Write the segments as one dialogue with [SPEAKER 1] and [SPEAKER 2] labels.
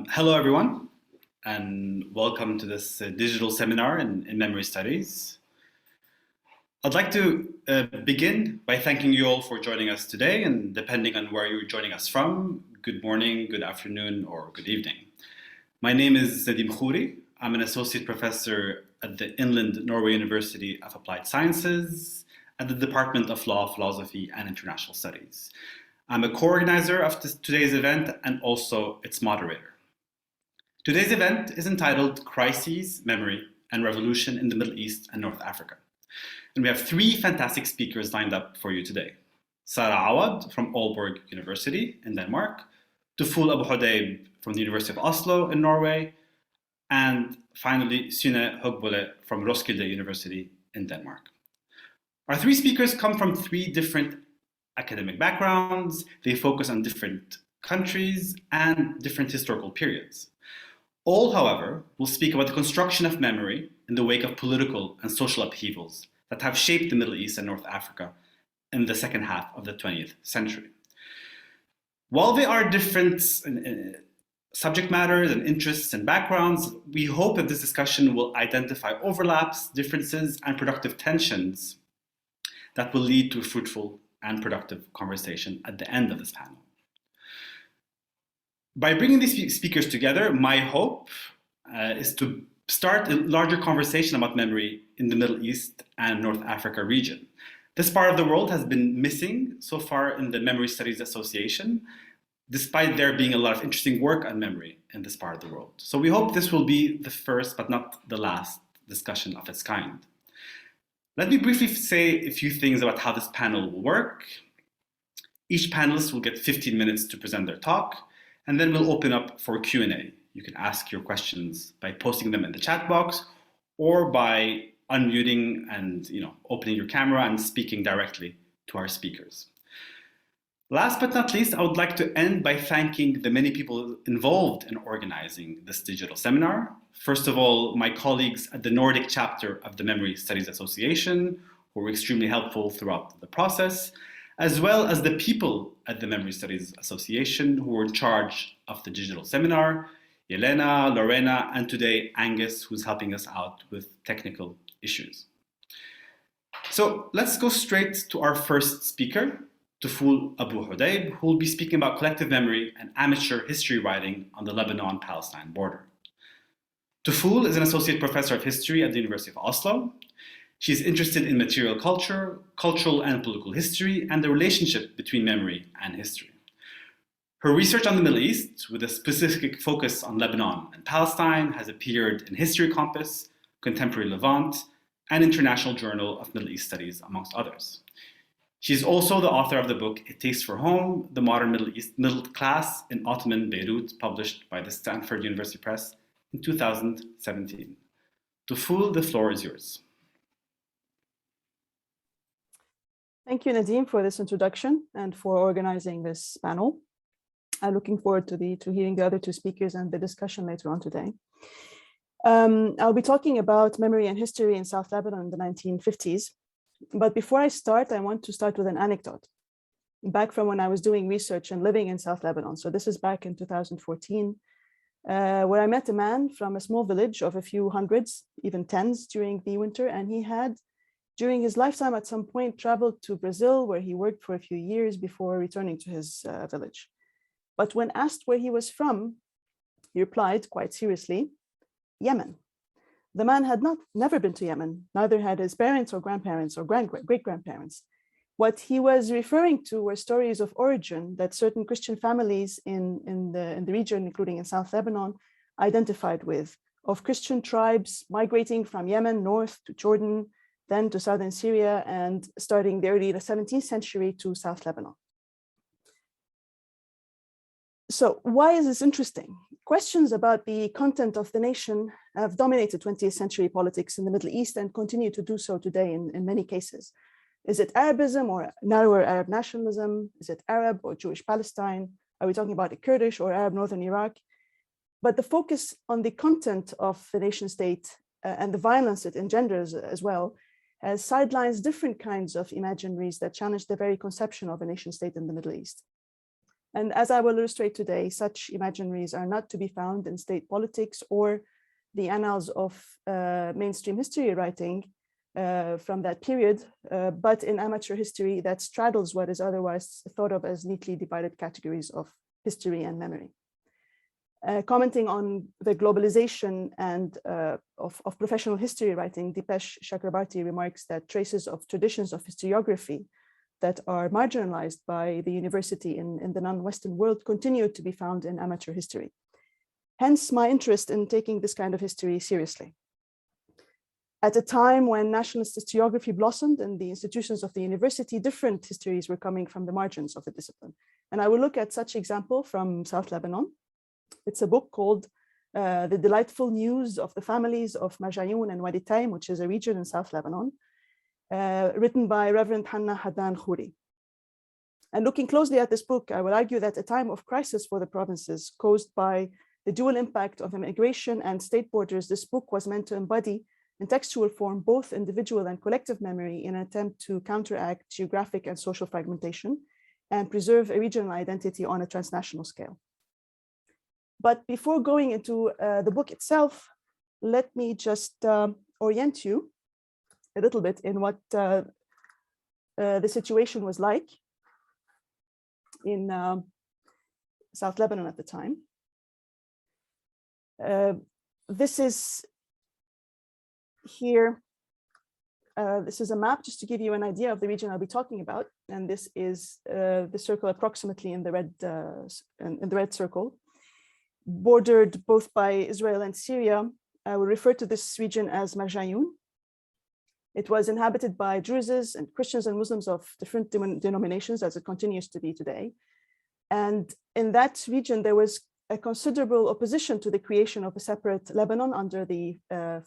[SPEAKER 1] Hello, everyone, and welcome to this digital seminar in memory studies. I'd like to begin by thanking you all for joining us today, and depending on where you're joining us from, good morning, good afternoon, or good evening. My name is Nadeam Awad. I'm an associate professor at the Inland Norway University of Applied Sciences at the Department of Law, Philosophy, and International Studies. I'm a co-organizer of today's event and also its moderator. Today's event is entitled Crises, Memory, and Revolution in the Middle East and North Africa. And we have three fantastic speakers lined up for you today. Sune Awad from Aalborg University in Denmark, Toufoul Abou-Hodeib from the University of Oslo in Norway, and finally Sune Haugbolle from Roskilde University in Denmark. Our three speakers come from three different academic backgrounds. They focus on different countries and different historical periods. All, however, will speak about the construction of memory in the wake of political and social upheavals that have shaped the Middle East and North Africa in the second half of the 20th century. While they are different subject matters and interests and backgrounds, we hope that this discussion will identify overlaps, differences, and productive tensions that will lead to a fruitful and productive conversation at the end of this panel. By bringing these speakers together, my hope is to start a larger conversation about memory in the Middle East and North Africa region. This part of the world has been missing so far in the Memory Studies Association, despite there being a lot of interesting work on memory in this part of the world. So we hope this will be the first, but not the last, discussion of its kind. Let me briefly say a few things about how this panel will work. Each panelist will get 15 minutes to present their talk, and then we'll open up for Q&A. You can ask your questions by posting them in the chat box or by unmuting and opening your camera and speaking directly to our speakers. Last but not least, I would like to end by thanking the many people involved in organizing this digital seminar. First of all, my colleagues at the Nordic chapter of the Memory Studies Association, who were extremely helpful throughout the process, as well as the people at the Memory Studies Association who were in charge of the digital seminar, Elena, Lorena, and today Angus, who's helping us out with technical issues. So let's go straight to our first speaker, Toufoul Abou-Hodeib, who will be speaking about collective memory and amateur history writing on the Lebanon-Palestine border. Toufoul is an associate professor of history at the University of Oslo. She's interested in material culture, cultural and political history, and the relationship between memory and history. Her research on the Middle East, with a specific focus on Lebanon and Palestine, has appeared in History Compass, Contemporary Levant, and International Journal of Middle East Studies, amongst others. She's also the author of the book A Taste for Home, The Modern Middle Class in Ottoman Beirut, published by the Stanford University Press in 2017. Toufoul, the floor is yours.
[SPEAKER 2] Thank you, Nadeem, for this introduction and for organizing this panel. I'm looking forward to hearing the other two speakers and the discussion later on today. I'll be talking about memory and history in South Lebanon in the 1950s. But before I start, I want to start with an anecdote back from when I was doing research and living in South Lebanon. So this is back in 2014, where I met a man from a small village of a few hundreds, even tens during the winter. And he had, during his lifetime, at some point traveled to Brazil, where he worked for a few years before returning to his village. But when asked where he was from, he replied quite seriously, Yemen. The man had never been to Yemen, neither had his parents or grandparents or great-grandparents. What he was referring to were stories of origin that certain Christian families in the region, including in South Lebanon, identified with, of Christian tribes migrating from Yemen north to Jordan, then to southern Syria, and starting the early 17th century to South Lebanon. So why is this interesting? Questions about the content of the nation have dominated 20th century politics in the Middle East and continue to do so today in many cases. Is it Arabism or narrower Arab nationalism? Is it Arab or Jewish Palestine? Are we talking about the Kurdish or Arab Northern Iraq? But the focus on the content of the nation state and the violence it engenders as well sidelines different kinds of imaginaries that challenge the very conception of a nation state in the Middle East. And as I will illustrate today, such imaginaries are not to be found in state politics or the annals of mainstream history writing from that period, but in amateur history that straddles what is otherwise thought of as neatly divided categories of history and memory. Commenting on the globalization and of professional history writing, Dipesh Chakrabarti remarks that traces of traditions of historiography that are marginalized by the university in the non-Western world continue to be found in amateur history. Hence my interest in taking this kind of history seriously. At a time when nationalist historiography blossomed in the institutions of the university, different histories were coming from the margins of the discipline. And I will look at such example from South Lebanon. It's a book called The Delightful News of the Families of Mahjong and Wadi Taim, which is a region in South Lebanon, written by Reverend Hanna Hadan Khouri. And looking closely at this book, I will argue that a time of crisis for the provinces caused by the dual impact of immigration and state borders, this book was meant to embody in textual form both individual and collective memory in an attempt to counteract geographic and social fragmentation and preserve a regional identity on a transnational scale. But before going into the book itself, let me just orient you a little bit in what the situation was like in South Lebanon at the time. This is here. This is a map just to give you an idea of the region I'll be talking about, and this is the circle approximately in the red circle, bordered both by Israel and Syria. I will refer to this region as Marjayun. It was inhabited by Druses and Christians and Muslims of different denominations, as it continues to be today. And in that region, there was a considerable opposition to the creation of a separate Lebanon under the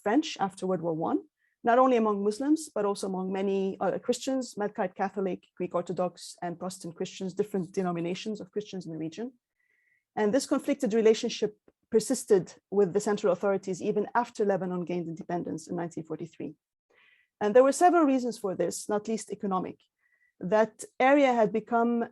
[SPEAKER 2] French after World War I, not only among Muslims, but also among many Christians, Melkite Catholic, Greek Orthodox, and Protestant Christians, different denominations of Christians in the region. And this conflicted relationship persisted with the central authorities even after Lebanon gained independence in 1943. And there were several reasons for this, not least economic. That area had become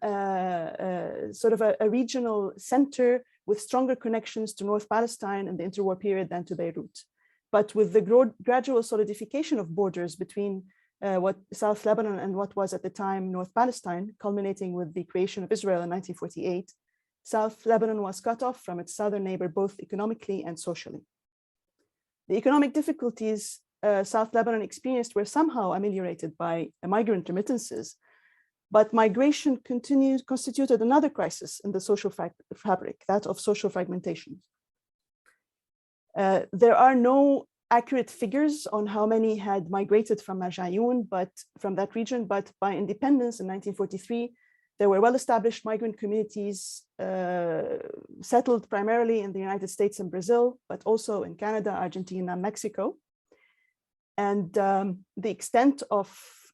[SPEAKER 2] sort of a regional center with stronger connections to North Palestine in the interwar period than to Beirut. But with the gradual solidification of borders between what South Lebanon and what was at the time North Palestine, culminating with the creation of Israel in 1948, South Lebanon was cut off from its southern neighbor, both economically and socially. The economic difficulties South Lebanon experienced were somehow ameliorated by migrant remittances, but migration constituted another crisis in the social fabric, that of social fragmentation. There are no accurate figures on how many had migrated from Marjayun, but from that region, but by independence in 1943, there were well-established migrant communities settled primarily in the United States and Brazil, but also in Canada, Argentina, and Mexico. And the extent of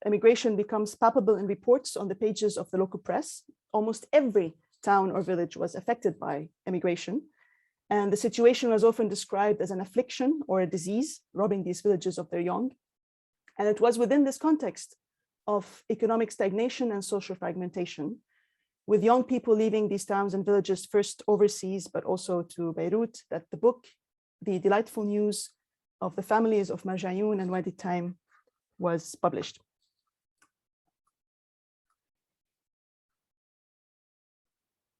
[SPEAKER 2] immigration becomes palpable in reports on the pages of the local press. Almost every town or village was affected by immigration. And the situation was often described as an affliction or a disease, robbing these villages of their young. And it was within this context of economic stagnation and social fragmentation, with young people leaving these towns and villages first overseas, but also to Beirut, that the book, The Delightful News of the Families of Marjayun and Wadi Taim, was published.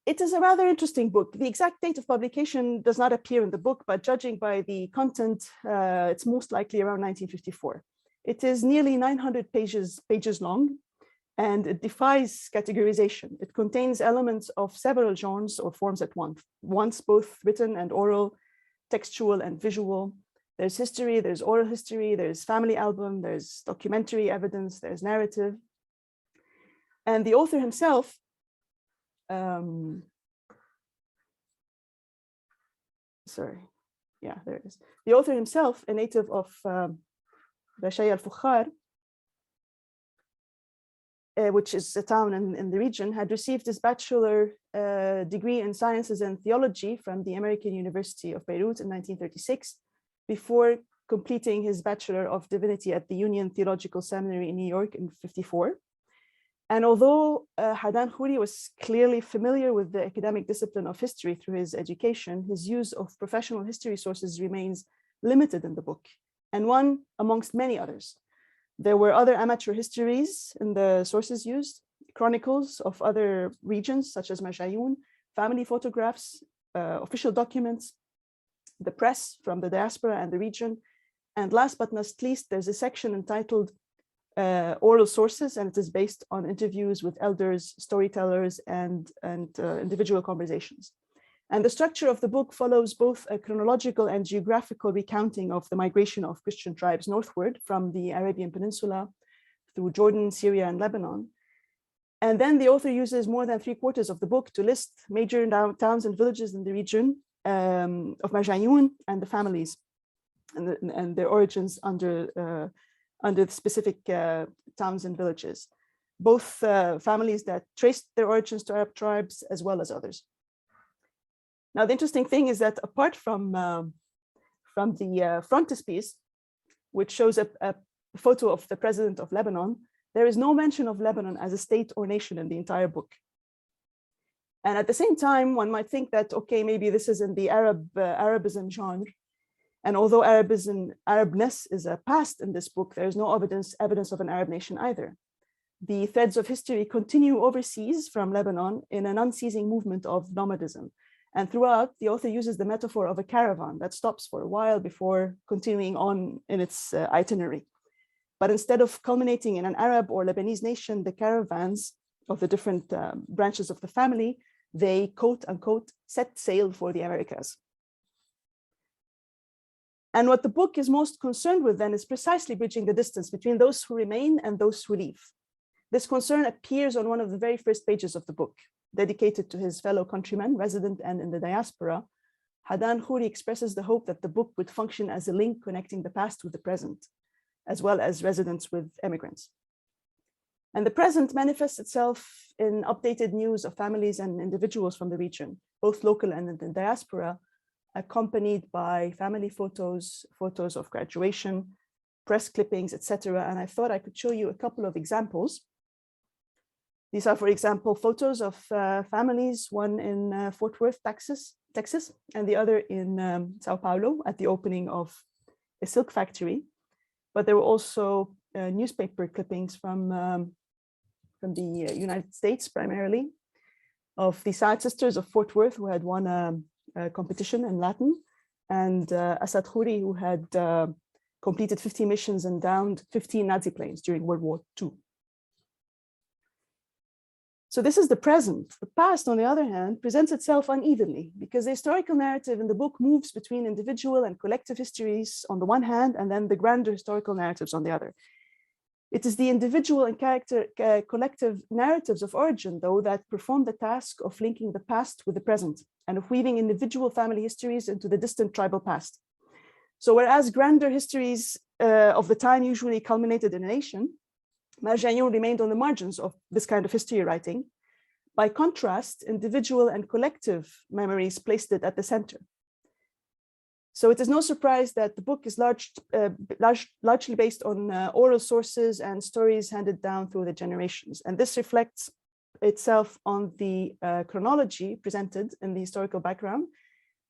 [SPEAKER 2] It is a rather interesting book. The exact date of publication does not appear in the book, but judging by the content, it's most likely around 1954. It is nearly 900 pages long, and it defies categorization. It contains elements of several genres or forms at once, both written and oral, textual and visual. There's history, there's oral history, there's family album, there's documentary evidence, there's narrative. And the author himself, there it is. The author himself, a native of Bashaya al-Fukhar, which is a town in the region, had received his bachelor degree in sciences and theology from the American University of Beirut in 1936, before completing his Bachelor of Divinity at the Union Theological Seminary in New York in 1954. And although Hadan Khouri was clearly familiar with the academic discipline of history through his education, his use of professional history sources remains limited in the book, and one amongst many others. There were other amateur histories in the sources used, chronicles of other regions such as mahjong, family photographs, official documents, the press from the diaspora and the region. And last but not least, there's a section entitled oral sources, and it is based on interviews with elders, storytellers, and individual conversations. And the structure of the book follows both a chronological and geographical recounting of the migration of Christian tribes northward from the Arabian Peninsula through Jordan, Syria, and Lebanon. And then the author uses more than 3/4 of the book to list major towns and villages in the region of Mahjong and the families and their origins under the specific towns and villages, both families that traced their origins to Arab tribes as well as others. Now, the interesting thing is that apart from the frontispiece, which shows a photo of the president of Lebanon, there is no mention of Lebanon as a state or nation in the entire book. And at the same time, one might think that, okay, maybe this is in the Arabism genre. And although Arabness is a past in this book, there is no evidence of an Arab nation either. The threads of history continue overseas from Lebanon in an unceasing movement of nomadism. And throughout, the author uses the metaphor of a caravan that stops for a while before continuing on in its itinerary. But instead of culminating in an Arab or Lebanese nation, the caravans of the different branches of the family, they quote unquote set sail for the Americas. And what the book is most concerned with then is precisely bridging the distance between those who remain and those who leave. This concern appears on one of the very first pages of the book, dedicated to his fellow countrymen, resident and in the diaspora. Hadan Khouri expresses the hope that the book would function as a link connecting the past with the present, as well as residents with immigrants. And the present manifests itself in updated news of families and individuals from the region, both local and in the diaspora, accompanied by family photos, photos of graduation, press clippings, etc. And I thought I could show you a couple of examples. These are, for example, photos of families, one in Fort Worth, Texas, and the other in Sao Paulo at the opening of a silk factory. But there were also newspaper clippings from the United States, primarily, of the Saad sisters of Fort Worth, who had won a competition in Latin, and Asad Khouri, who had completed 50 missions and downed 15 Nazi planes during World War II. So this is the present. The past, on the other hand, presents itself unevenly because the historical narrative in the book moves between individual and collective histories on the one hand, and then the grander historical narratives on the other. It is the individual and collective narratives of origin, though, that perform the task of linking the past with the present and of weaving individual family histories into the distant tribal past. So whereas grander histories of the time usually culminated in a nation, Mahjong remained on the margins of this kind of history writing. By contrast, individual and collective memories placed it at the center. So it is no surprise that the book is largely based on oral sources and stories handed down through the generations. And this reflects itself on the chronology presented in the historical background,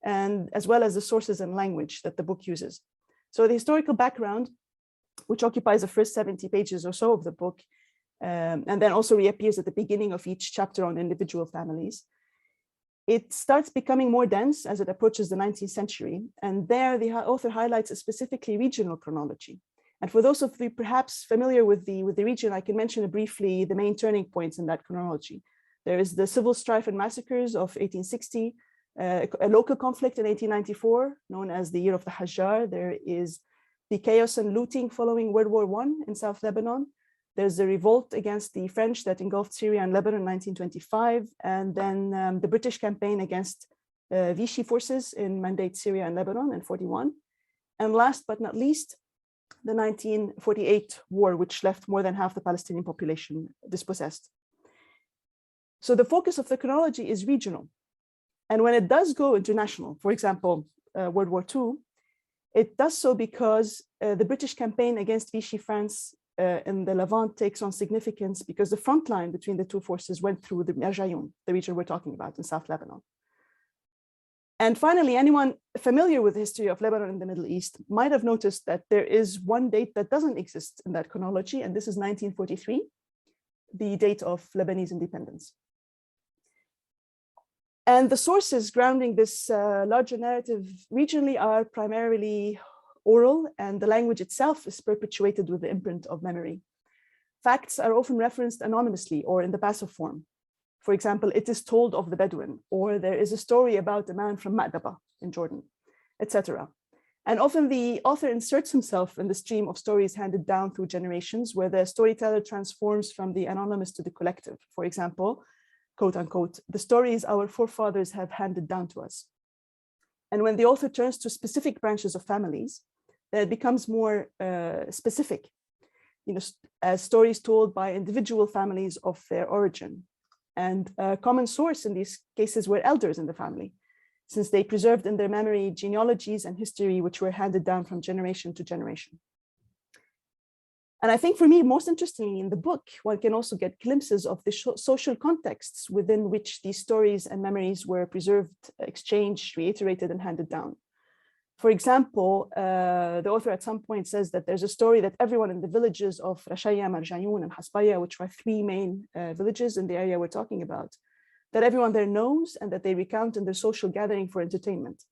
[SPEAKER 2] and as well as the sources and language that the book uses. So the historical background, which occupies the first 70 pages or so of the book, and then also reappears at the beginning of each chapter on individual families. It starts becoming more dense as it approaches the 19th century. And there the author highlights a specifically regional chronology. And for those of you perhaps familiar with the region, I can mention briefly the main turning points in that chronology. There is the civil strife and massacres of 1860, a local conflict in 1894, known as the Year of the Hajjar. There is the chaos and looting following World War I in South Lebanon. There's the revolt against the French that engulfed Syria and Lebanon in 1925, and then the British campaign against Vichy forces in Mandate Syria and Lebanon in 41. And last but not least, the 1948 war, which left more than half the Palestinian population dispossessed. So the focus of the chronology is regional. And when it does go international, for example, World War II, it does so because the British campaign against Vichy France in the Levant takes on significance because the front line between the two forces went through the Marjayoun, the region we're talking about in South Lebanon. And finally, anyone familiar with the history of Lebanon in the Middle East might have noticed that there is one date that doesn't exist in that chronology, and this is 1943, the date of Lebanese independence. And the sources grounding this larger narrative regionally are primarily oral, and the language itself is perpetuated with the imprint of memory. Facts are often referenced anonymously or in the passive form. For example, it is told of the Bedouin, or there is a story about a man from Ma'daba in Jordan, etc. And often the author inserts himself in the stream of stories handed down through generations, where the storyteller transforms from the anonymous to the collective. For example, quote unquote, the stories our forefathers have handed down to us. And when the author turns to specific branches of families, then it becomes more specific, as stories told by individual families of their origin. And a common source in these cases were elders in the family, since they preserved in their memory genealogies and history which were handed down from generation to generation. And I think for me, most interestingly in the book, one can also get glimpses of the social contexts within which these stories and memories were preserved, exchanged, reiterated, and handed down. For example, the author at some point says that there's a story that everyone in the villages of Rashaya, Marjayoun, and Hasbaya, which are three main villages in the area we're talking about, that everyone there knows and that they recount in their social gathering for entertainment.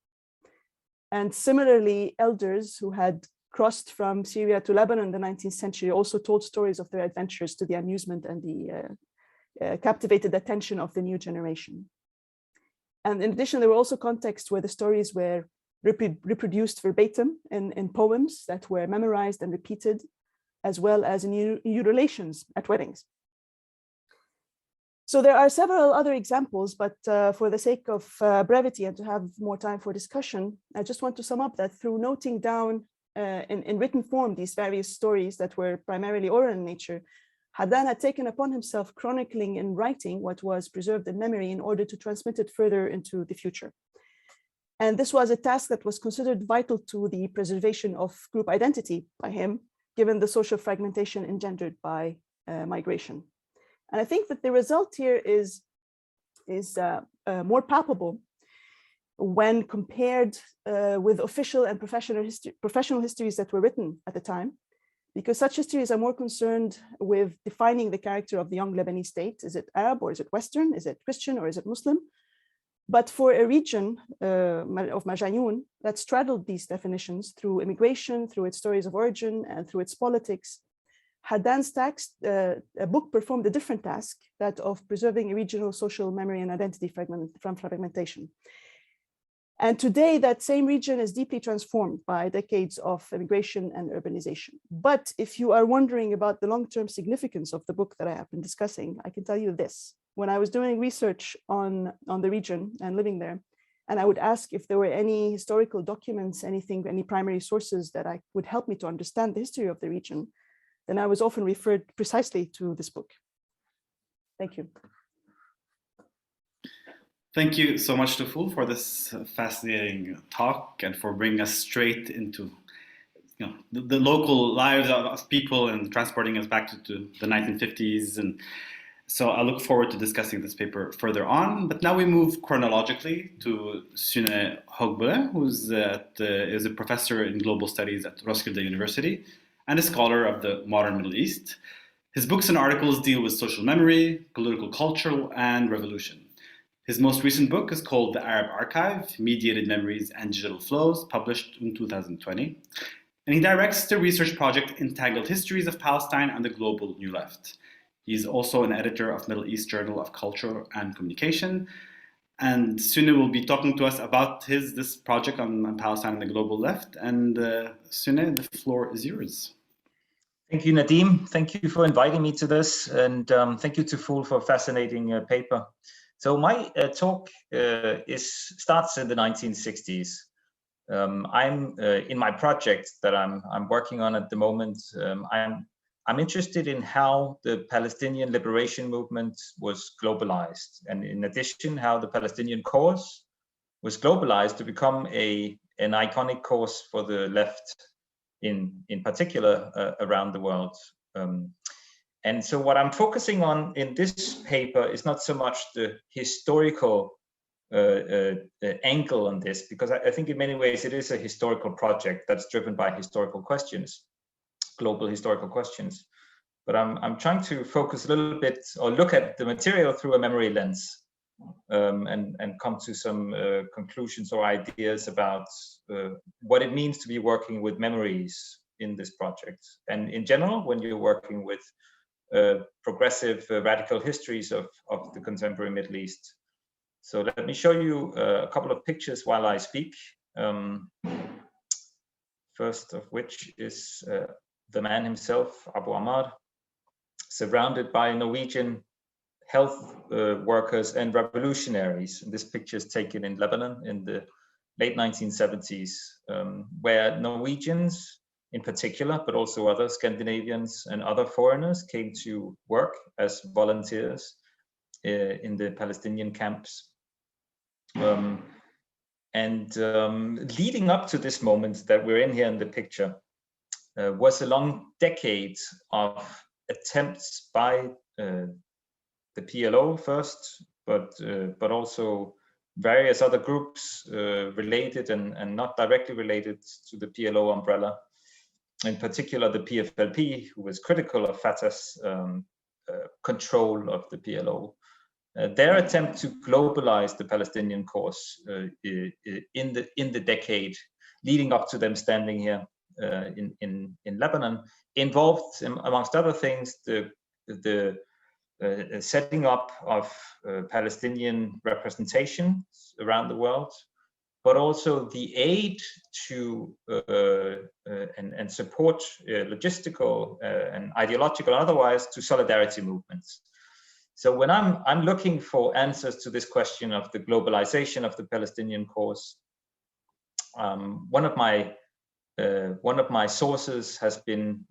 [SPEAKER 2] And similarly, elders who had crossed from Syria to Lebanon in the 19th century also told stories of their adventures to the amusement and the captivated attention of the new generation. And in addition, there were also contexts where the stories were reproduced verbatim in poems that were memorized and repeated, as well as in new relations at weddings. So there are several other examples, but for the sake of brevity and to have more time for discussion, I just want to sum up that through noting down in written form these various stories that were primarily oral in nature, Haddad had taken upon himself chronicling and writing what was preserved in memory in order to transmit it further into the future. And this was a task that was considered vital to the preservation of group identity by him, given the social fragmentation engendered by migration. And I think that the result here is more palpable when compared with official and professional histories that were written at the time, because such histories are more concerned with defining the character of the young Lebanese state. Is it Arab or is it Western? Is it Christian or is it Muslim? But for a region of Marjayoun that straddled these definitions through immigration, through its stories of origin, and through its politics, Haddad's a book performed a different task, that of preserving a regional social memory and identity from fragmentation. And today, that same region is deeply transformed by decades of immigration and urbanization. But if you are wondering about the long-term significance of the book that I have been discussing, I can tell you this. When I was doing research on the region and living there, and I would ask if there were any historical documents, anything, any primary sources that would help me to understand the history of the region, then I was often referred precisely to this book. Thank you.
[SPEAKER 1] Thank you so much, Toufoul, for this fascinating talk and for bringing us straight into the local lives of people and transporting us back to the 1950s. And so I look forward to discussing this paper further on. But now we move chronologically to Sune Haugbolle, who is a professor in global studies at Roskilde University and a scholar of the modern Middle East. His books and articles deal with social memory, political culture, and revolution. His most recent book is called The Arab Archive, Mediated Memories and Digital Flows, published in 2020. And he directs the research project Entangled Histories of Palestine and the Global New Left. He's also an editor of Middle East Journal of Culture and Communication. And Sune will be talking to us about this project on Palestine and the Global Left. And Sune, the floor is yours.
[SPEAKER 3] Thank you, Nadeem. Thank you for inviting me to this. And thank you to Toufoul for a fascinating paper. So my talk starts in the 1960s. I'm in my project that I'm working on at the moment. I'm interested in how the Palestinian liberation movement was globalized, and in addition, how the Palestinian cause was globalized to become an iconic cause for the left, in particular around the world. And so what I'm focusing on in this paper is not so much the historical angle on this, because I think in many ways it is a historical project that's driven by historical questions, global historical questions. But I'm trying to focus a little bit, or look at the material through a memory lens, and come to some conclusions or ideas about what it means to be working with memories in this project. And in general, when you're working with progressive radical histories of the contemporary Middle East. So let me show you a couple of pictures while I speak. First of which is the man himself, Abu Ahmad, surrounded by Norwegian health workers and revolutionaries. And this picture is taken in Lebanon in the late 1970s, where Norwegians in particular, but also other Scandinavians and other foreigners came to work as volunteers in the Palestinian camps. Leading up to this moment that we're in here in the picture was a long decade of attempts by the PLO first, but also various other groups related and not directly related to the PLO umbrella. In particular, the PFLP, who was critical of Fatah's control of the PLO. Their attempt to globalize the Palestinian cause in the decade leading up to them standing here in Lebanon involved, amongst other things, the setting up of Palestinian representation around the world, but also the aid to and support, logistical and ideological and otherwise, to solidarity movements. So when I'm looking for answers to this question of the globalization of the Palestinian cause, one of my sources has been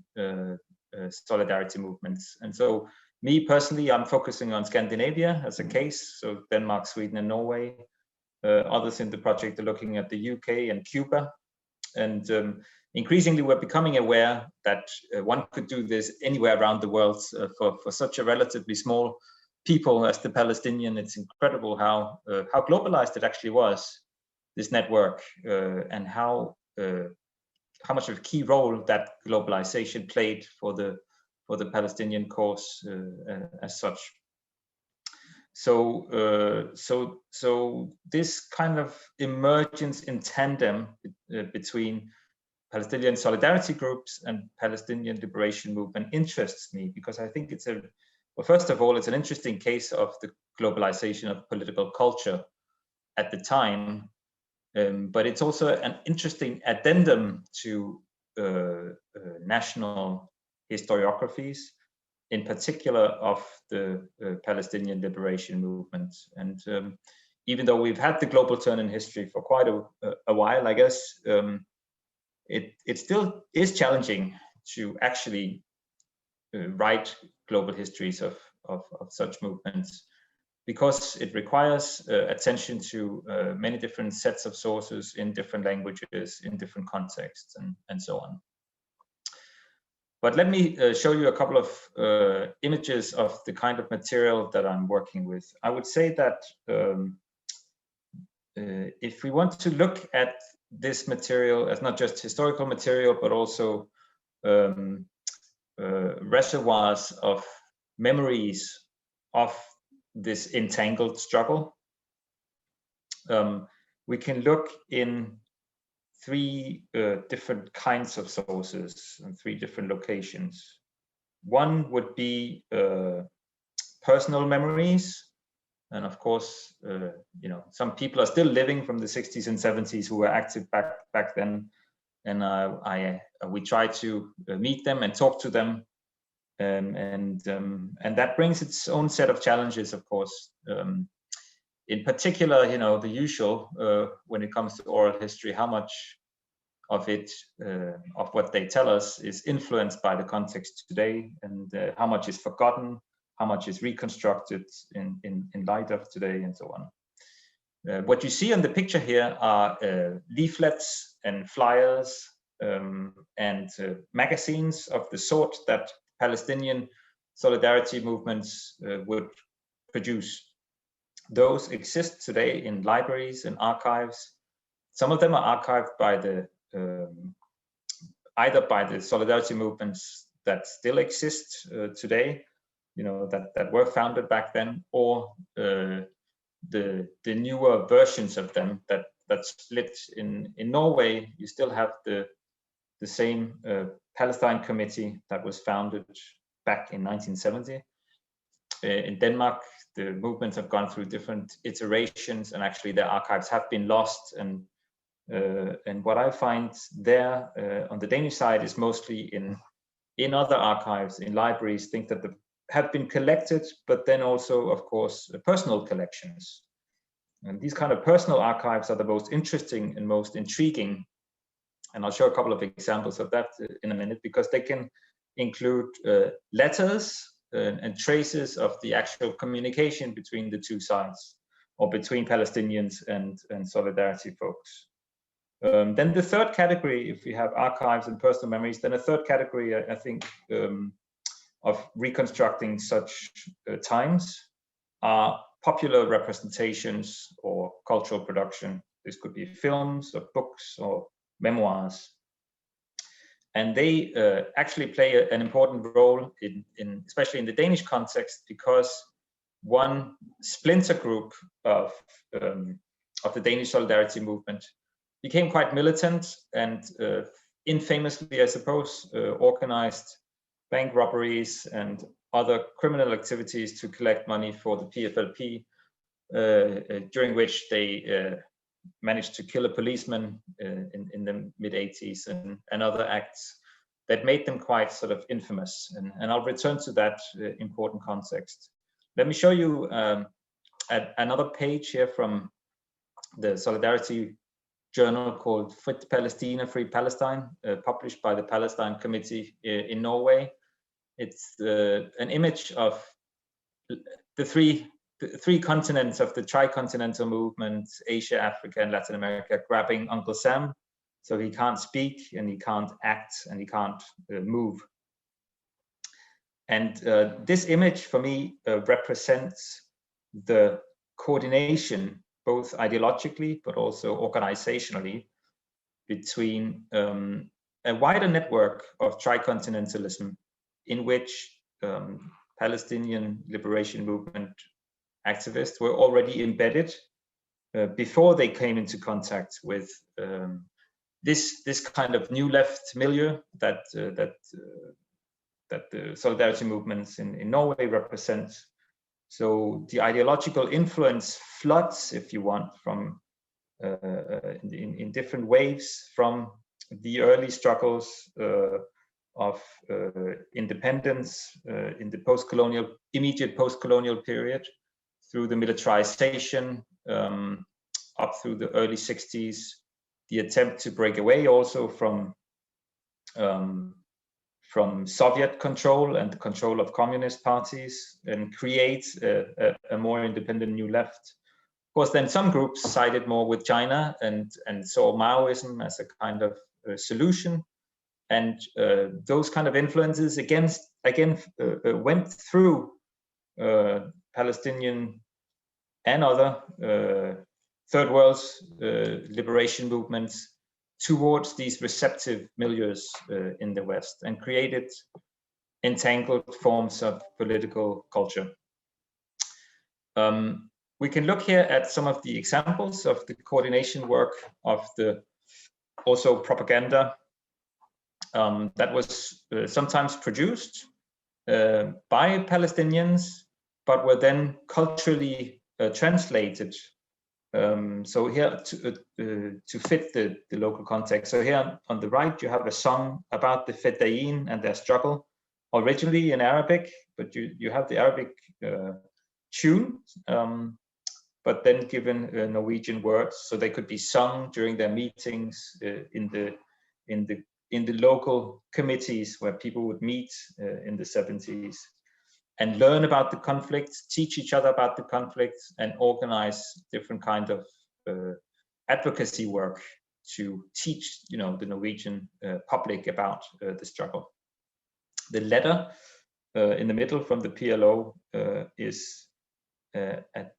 [SPEAKER 3] solidarity movements. And so me personally, I'm focusing on Scandinavia as a case, so Denmark, Sweden, and Norway. Others in the project are looking at the UK and Cuba. And increasingly, we're becoming aware that one could do this anywhere around the world. For such a relatively small people as the Palestinian, it's incredible how globalized it actually was, this network, and how much of a key role that globalization played for the Palestinian cause as such. So this kind of emergence in tandem between Palestinian solidarity groups and Palestinian liberation movement interests me, because I think it's well, first of all, it's an interesting case of the globalization of political culture at the time, but it's also an interesting addendum to national historiographies, in particular of the Palestinian liberation movement. And even though we've had the global turn in history for quite a while, I guess, it still is challenging to actually write global histories of such movements, because it requires attention to many different sets of sources in different languages, in different contexts, and so on. But let me show you a couple of images of the kind of material that I'm working with. I would say that if we want to look at this material as not just historical material, but also reservoirs of memories of this entangled struggle, we can look in three different kinds of sources and three different locations. One would be personal memories, and of course, some people are still living from the 60s and 70s who were active back then, and we try to meet them and talk to them, and that brings its own set of challenges, of course. In particular, the usual when it comes to oral history, how much of it, of what they tell us, is influenced by the context today, and how much is forgotten, how much is reconstructed in light of today, and so on. What you see on the picture here are leaflets and flyers and magazines of the sort that Palestinian solidarity movements would produce. Those exist today in libraries and archives. Some of them are archived by the either by the solidarity movements that still exist today, that were founded back then, or the newer versions of them that split. In Norway, you still have the same Palestine committee that was founded back in 1970. In Denmark, the movements have gone through different iterations, and actually their archives have been lost. And what I find there on the Danish side is mostly in other archives, in libraries, things that have been collected, but then also, of course, personal collections. And these kind of personal archives are the most interesting and most intriguing. And I'll show a couple of examples of that in a minute, because they can include letters and traces of the actual communication between the two sides, or between Palestinians and solidarity folks. Then the third category, if we have archives and personal memories, then a third category, I think, of reconstructing such times are popular representations or cultural production. This could be films or books or memoirs. And they actually play an important role in especially in the Danish context, because one splinter group of the Danish solidarity movement became quite militant and infamously, I suppose, organized bank robberies and other criminal activities to collect money for the PFLP, during which they managed to kill a policeman in the mid-80s and other acts that made them quite sort of infamous. And I'll return to that important context. Let me show you another page here from the Solidarity journal called Frit Palestina, Free Palestine, published by the Palestine Committee in Norway. It's an image of the three continents of the TriContinental movement, Asia, Africa, and Latin America, grabbing Uncle Sam. So he can't speak, and he can't act, and he can't move. And this image, for me, represents the coordination, both ideologically, but also organizationally, between a wider network of TriContinentalism, in which Palestinian liberation movement activists were already embedded before they came into contact with this kind of new left milieu that the solidarity movements in Norway represent. So the ideological influence floods, if you want, from in different waves, from the early struggles of independence in the immediate post-colonial period, through the militarization up through the early 60s, the attempt to break away also from Soviet control and the control of communist parties, and create a more independent new left. Of course, then some groups sided more with China and saw Maoism as a kind of solution. And those kind of influences again went through Palestinian and other third world liberation movements towards these receptive milieus in the West, and created entangled forms of political culture. We can look here at some of the examples of the coordination work of the also propaganda that was sometimes produced by Palestinians, but were then culturally translated. So here to fit the local context. So here on the right, you have a song about the Fedayeen and their struggle, originally in Arabic, but you have the Arabic tune, but then given Norwegian words, so they could be sung during their meetings in the local committees where people would meet in the 70s. And learn about the conflicts, teach each other about the conflicts, and organize different kind of advocacy work to teach, the Norwegian public about the struggle. The letter in the middle from the PLO is an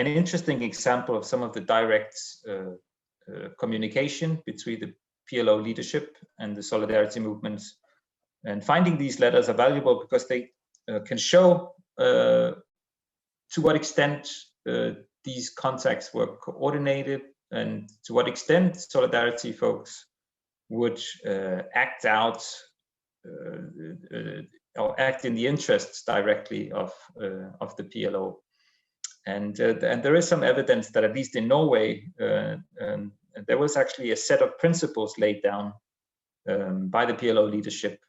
[SPEAKER 3] interesting example of some of the direct communication between the PLO leadership and the solidarity movements. And finding these letters are valuable because they can show to what extent these contacts were coordinated and to what extent solidarity folks would act out or act in the interests directly of the PLO. And there is some evidence that at least in Norway, there was actually a set of principles laid down by the PLO leadership,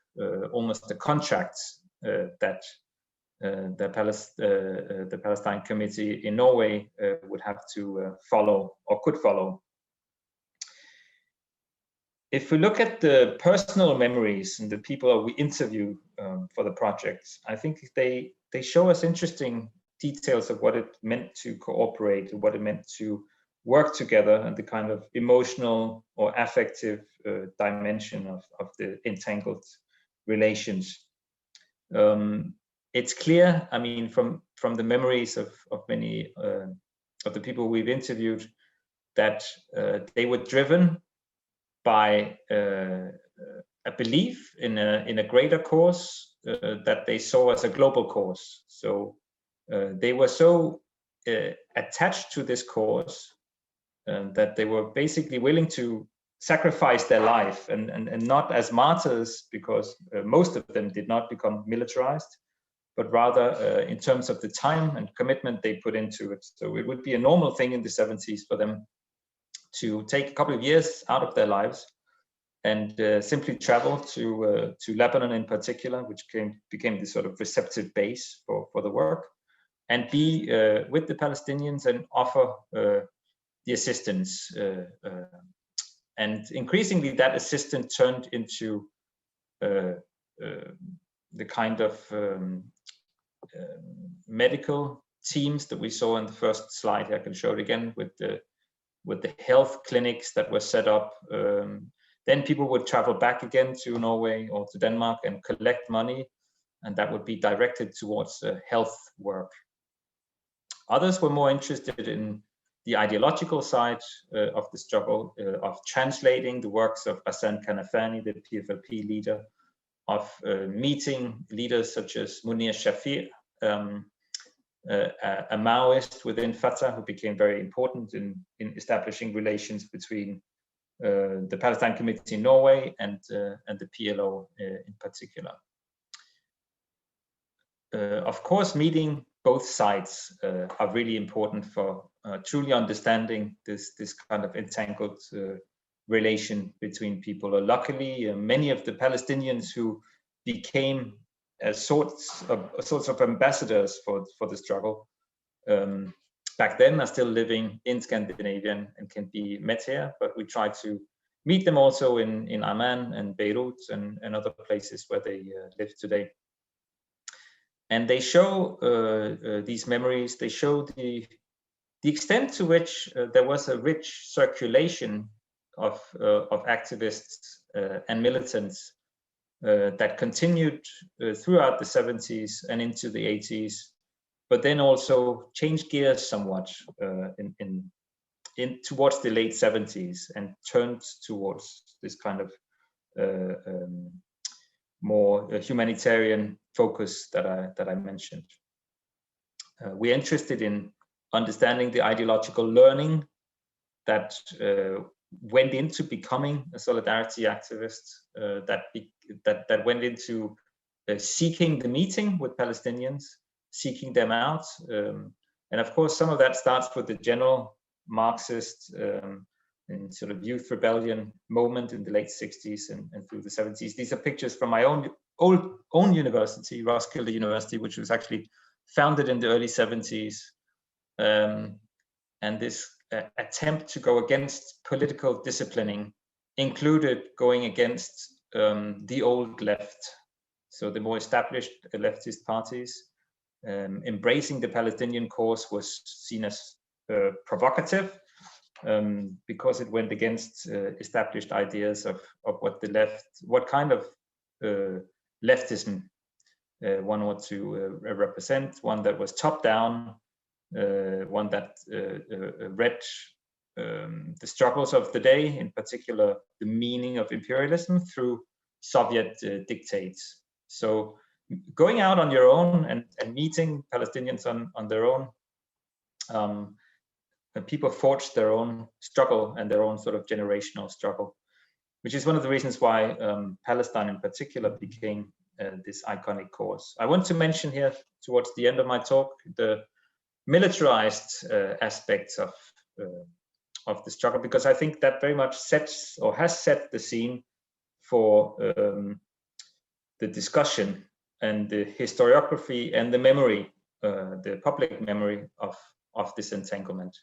[SPEAKER 3] almost a contract that the Palestine Committee in Norway would have to follow or could follow. If we look at the personal memories and the people we interview for the project, I think they show us interesting details of what it meant to cooperate, what it meant to work together, and the kind of emotional or affective dimension of the entangled relations. It's clear, I mean, from the memories of many of the people we've interviewed, that they were driven by a belief in a greater cause that they saw as a global cause. So they were so attached to this cause that they were basically willing to sacrifice their life, and not as martyrs, because most of them did not become militarized, but rather in terms of the time and commitment they put into it. So it would be a normal thing in the 70s for them to take a couple of years out of their lives and simply travel to Lebanon in particular, which became the sort of receptive base for the work, and be with the Palestinians and offer the assistance. And increasingly that assistance turned into the kind of medical teams that we saw in the first slide. I can show it again with the health clinics that were set up. Then people would travel back again to Norway or to Denmark and collect money, and that would be directed towards health work. Others were more interested in the ideological side of the struggle, of translating the works of Hassan Kanafani, the PFLP leader, of meeting leaders such as Munir Shafir, a Maoist within Fatah, who became very important in establishing relations between the Palestine Committee in Norway and the PLO in particular. Of course, meeting both sides are really important for truly understanding this kind of entangled relation between people. Luckily, many of the Palestinians who became sorts of ambassadors for the struggle back then are still living in Scandinavia and can be met here, but we try to meet them also in Amman and Beirut and other places where they live today. And they show these memories, they show the extent to which there was a rich circulation of activists and militants that continued throughout the 70s and into the 80s, but then also changed gears somewhat in towards the late 70s and turned towards this kind of more humanitarian focus that I mentioned. We're interested in understanding the ideological learning that went into becoming a solidarity activist, that went into seeking the meeting with Palestinians, seeking them out. And of course, some of that starts with the general Marxist and sort of youth rebellion moment in the late 60s and through the 70s. These are pictures from my own university, Roskilde University, which was actually founded in the early 70s. And this attempt to go against political disciplining included going against the old left, so the more established leftist parties. Embracing the Palestinian cause was seen as provocative because it went against established ideas of what the left, what kind of leftism one ought to represent, one that was top-down, one that read the struggles of the day, in particular the meaning of imperialism through Soviet dictates. So going out on your own and meeting Palestinians on their own, people forged their own struggle and their own sort of generational struggle, which is one of the reasons why Palestine in particular became this iconic cause. I want to mention here towards the end of my talk the militarized aspects of the struggle, because I think that very much sets or has set the scene for the discussion and the historiography and the memory, the public memory of this entanglement.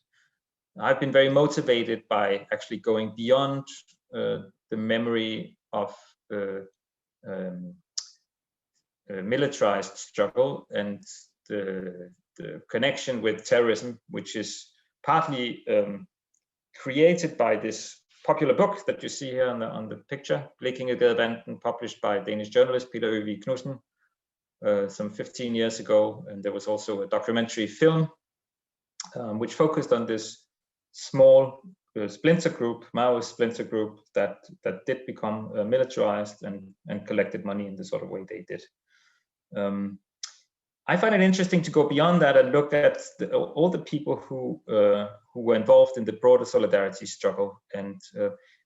[SPEAKER 3] I've been very motivated by actually going beyond the memory of militarized struggle and the connection with terrorism, which is partly created by this popular book that you see here on the picture, Blekinge Gadebanden, published by Danish journalist Peter Øvig Knudsen some 15 years ago. And there was also a documentary film which focused on this small splinter group, Maoist splinter group that did become militarized and collected money in the sort of way they did. I find it interesting to go beyond that and look at all the people who were involved in the broader solidarity struggle. And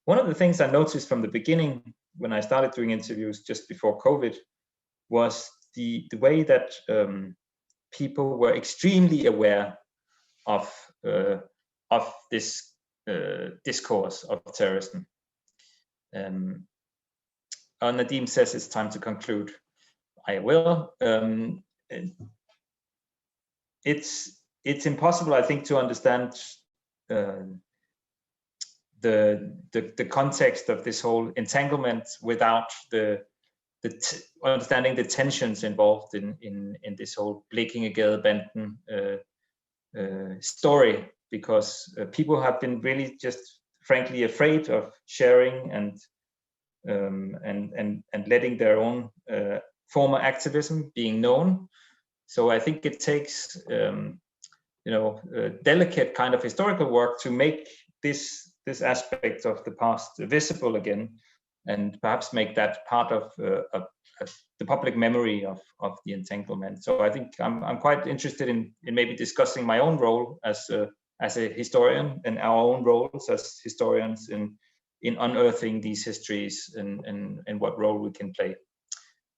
[SPEAKER 3] one of the things I noticed from the beginning when I started doing interviews just before COVID was the way that people were extremely aware of this discourse of terrorism. Nadeem says it's time to conclude. I will. It's impossible, I think, to understand the context of this whole entanglement without understanding the tensions involved in this whole Blekinge Gadebanden story, because people have been really just frankly afraid of sharing and letting their own former activism being known. So I think it takes delicate kind of historical work to make this aspect of the past visible again, and perhaps make that part of the public memory of the entanglement. So I think I'm quite interested in maybe discussing my own role as a historian and our own roles as historians in unearthing these histories and what role we can play.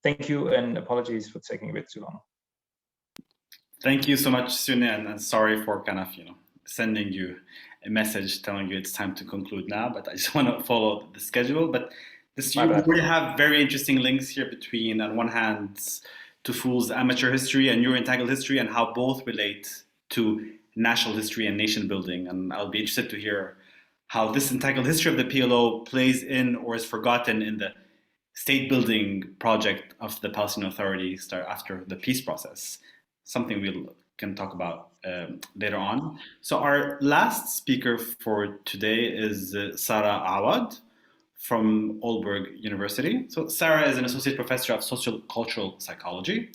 [SPEAKER 3] Thank you, and apologies for taking a bit too long.
[SPEAKER 1] Thank you so much, Sune, and sorry for kind of sending you a message telling you it's time to conclude now, but I just want to follow the schedule. But you really have very interesting links here between, on one hand, Toufoul's amateur history and your entangled history, and how both relate to national history and nation building. And I'll be interested to hear how this entangled history of the PLO plays in or is forgotten in the state building project of the Palestinian Authority after the peace process, something we can talk about later on. So our last speaker for today is Sara Awad from Aalborg University. So Sara is an associate professor of social-cultural psychology.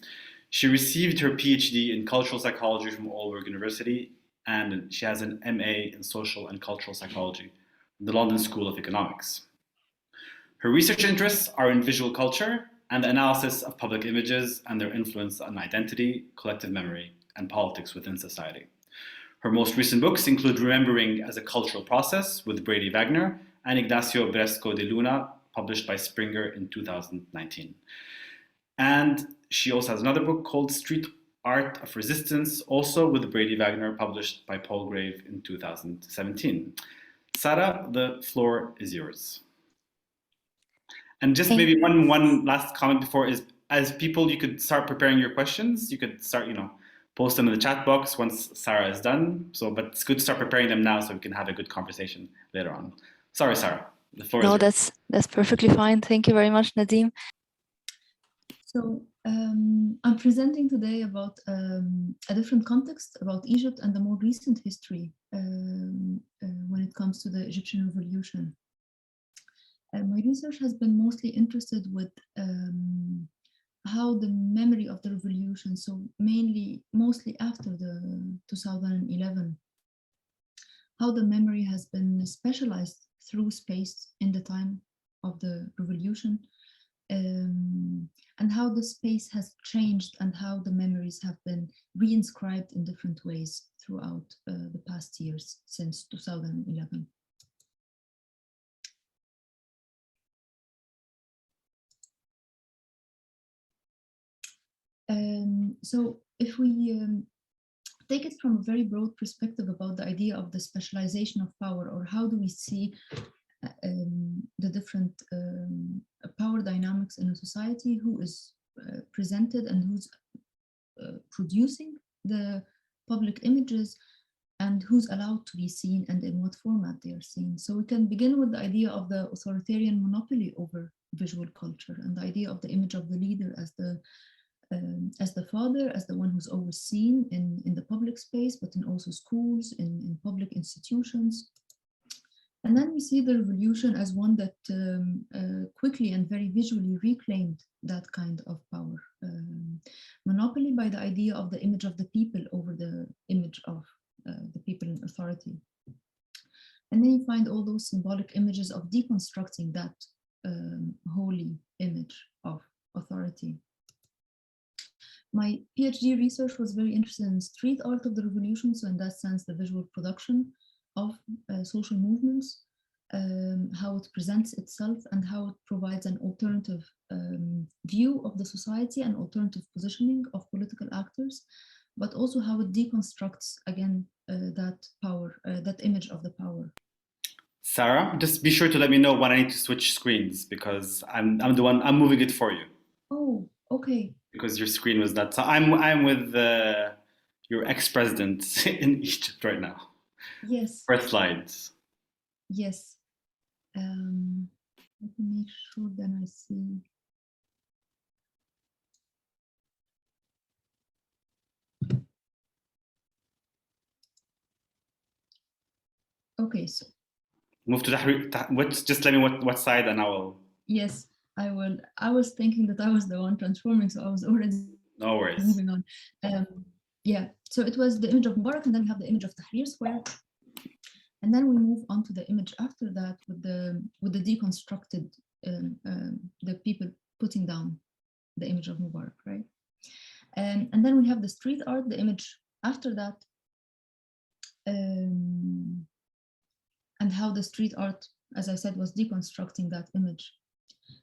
[SPEAKER 1] She received her PhD in cultural psychology from Aalborg University, and she has an MA in social and cultural psychology from the London School of Economics. Her research interests are in visual culture and the analysis of public images and their influence on identity, collective memory, and politics within society. Her most recent books include Remembering as a Cultural Process with Brady Wagner and Ignacio Bresco de Luna, published by Springer in 2019. And she also has another book called Street Art of Resistance, also with Brady Wagner, published by Paul Grave in 2017. Sara, the floor is yours. And just maybe one last comment before is, as people, you could start preparing your questions. You could start, post them in the chat box once Sara is done. But it's good to start preparing them now so we can have a good conversation later on. Sorry, Sara, the floor is yours.
[SPEAKER 4] That's perfectly fine. Thank you very much, Nadeem. So I'm presenting today about a different context about Egypt and the more recent history when it comes to the Egyptian revolution. My research has been mostly interested with how the memory of the revolution, so mostly after the 2011, how the memory has been specialized through space in the time of the revolution, and how the space has changed and how the memories have been reinscribed in different ways throughout the past years since 2011. So if we take it from a very broad perspective about the idea of the specialization of power, or how do we see the different power dynamics in a society, who is presented and who's producing the public images, and who's allowed to be seen and in what format they are seen. So we can begin with the idea of the authoritarian monopoly over visual culture, and the idea of the image of the leader as the father, as the one who's always seen in the public space, but in also schools, in public institutions. And then we see the revolution as one that quickly and very visually reclaimed that kind of power. Monopoly by the idea of the image of the people over the image of the people in authority. And then you find all those symbolic images of deconstructing that holy image of authority. My PhD research was very interested in street art of the revolution, so in that sense, the visual production of social movements, how it presents itself and how it provides an alternative view of the society and alternative positioning of political actors, but also how it deconstructs, again, that power, that image of the power.
[SPEAKER 1] Sarah, just be sure to let me know when I need to switch screens, because I'm moving it for you.
[SPEAKER 4] Oh, okay.
[SPEAKER 1] Because your screen was that. So I'm with your ex-president in Egypt right now.
[SPEAKER 4] Yes.
[SPEAKER 1] First slides.
[SPEAKER 4] Yes. Let me make sure then I see. Okay, so
[SPEAKER 1] move to Tahrir. Just let me what side, and I will.
[SPEAKER 4] Yes, I will. I was thinking that I was the one transforming, so I was already
[SPEAKER 1] no worries.
[SPEAKER 4] Moving on. Yeah, so it was the image of Mubarak, and then we have the image of Tahrir Square. And then we move on to the image after that with the deconstructed, the people putting down the image of Mubarak, right? And then we have the street art, the image after that, and how the street art, as I said, was deconstructing that image.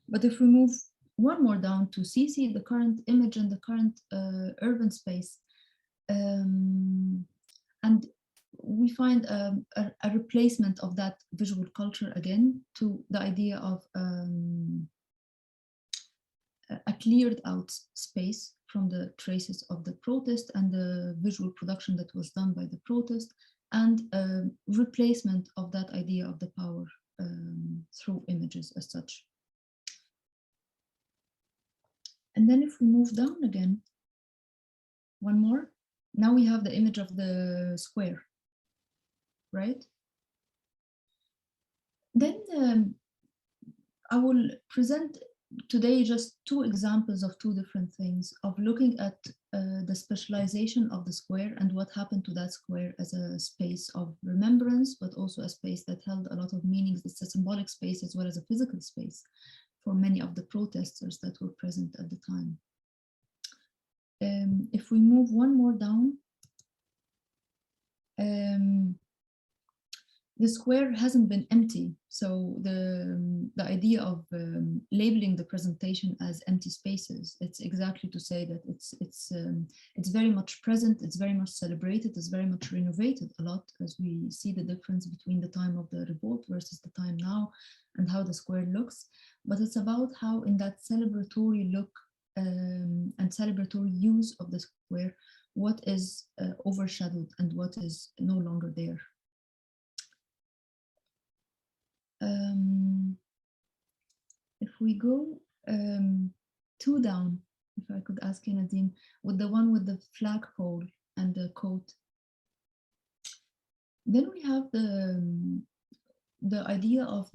[SPEAKER 4] But if we move one more down to Sisi, the current image and the current urban space, and we find a replacement of that visual culture again to the idea of a cleared out space from the traces of the protest and the visual production that was done by the protest, and replacement of that idea of the power through images as such. And then if we move down again, one more, now we have the image of the square, right? Then I will present today just two examples of two different things of looking at the specialization of the square and what happened to that square as a space of remembrance, but also a space that held a lot of meanings. It's a symbolic space as well as a physical space for many of the protesters that were present at the time. If we move one more down, the square hasn't been empty. So the idea of labeling the presentation as empty spaces, it's exactly to say that it's very much present, it's very much celebrated, it's very much renovated a lot, as we see the difference between the time of the revolt versus the time now and how the square looks. But it's about how in that celebratory look and celebratory use of the square, what is overshadowed and what is no longer there. If we go two down, if I could ask you, Nadeem, with the one with the flagpole and the coat, then we have the idea of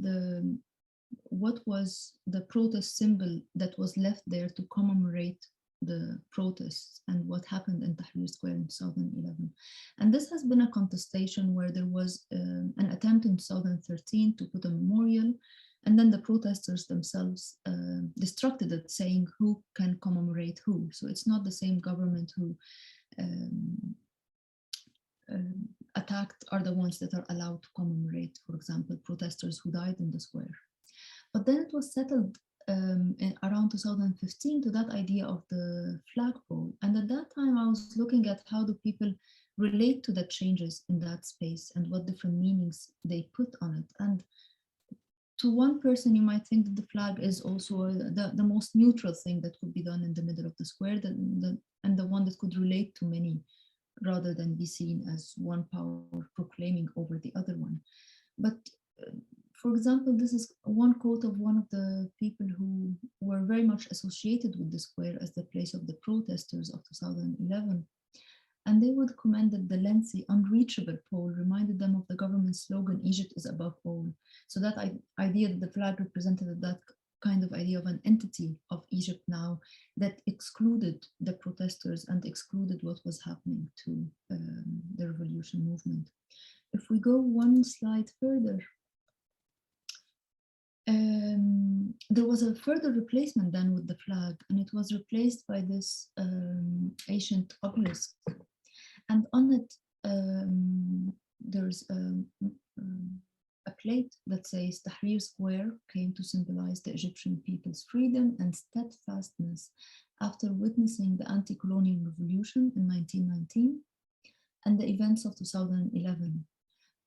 [SPEAKER 4] what was the protest symbol that was left there to commemorate the protests and what happened in Tahrir Square in 2011. And this has been a contestation where there was an attempt in 2013 to put a memorial, and then the protesters themselves destructed it, saying who can commemorate who. So it's not the same government who attacked are the ones that are allowed to commemorate, for example, protesters who died in the square. But then it was settled in around 2015 to that idea of the flagpole. And at that time, I was looking at how do people relate to the changes in that space and what different meanings they put on it. And to one person, you might think that the flag is also the most neutral thing that could be done in the middle of the square, and the one that could relate to many, rather than be seen as one power proclaiming over the other one. But for example, this is one quote of one of the people who were very much associated with the square as the place of the protesters of 2011. And they would comment that the lengthy, unreachable pole reminded them of the government's slogan, Egypt is above all. So that idea that the flag represented that kind of idea of an entity of Egypt now that excluded the protesters and excluded what was happening to the revolution movement. If we go one slide further, there was a further replacement then with the flag, and it was replaced by this ancient obelisk. And on it, there's a plate that says Tahrir Square came to symbolize the Egyptian people's freedom and steadfastness after witnessing the anti-colonial revolution in 1919 and the events of 2011,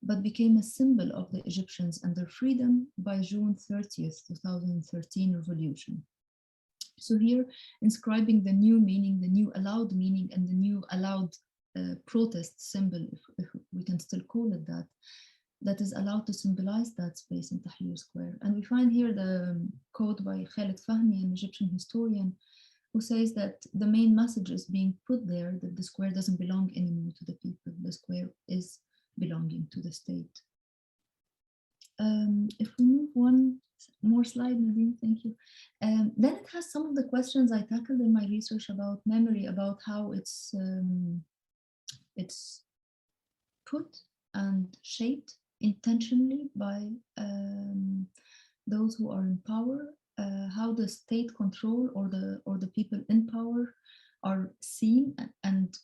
[SPEAKER 4] but became a symbol of the Egyptians and their freedom by June 30th, 2013 revolution. So here, inscribing the new meaning, the new allowed meaning, and the new allowed protest symbol, if we can still call it that, that is allowed to symbolize that space in Tahrir Square. And we find here the quote by Khaled Fahmy, an Egyptian historian, who says that the main message is being put there that the square doesn't belong anymore to the people. The square is belonging to the state. If we move one more slide, Nadeem, thank you. Then it has some of the questions I tackled in my research about memory, about how it's put and shaped intentionally by those who are in power, how the state control or the people in power are seen, and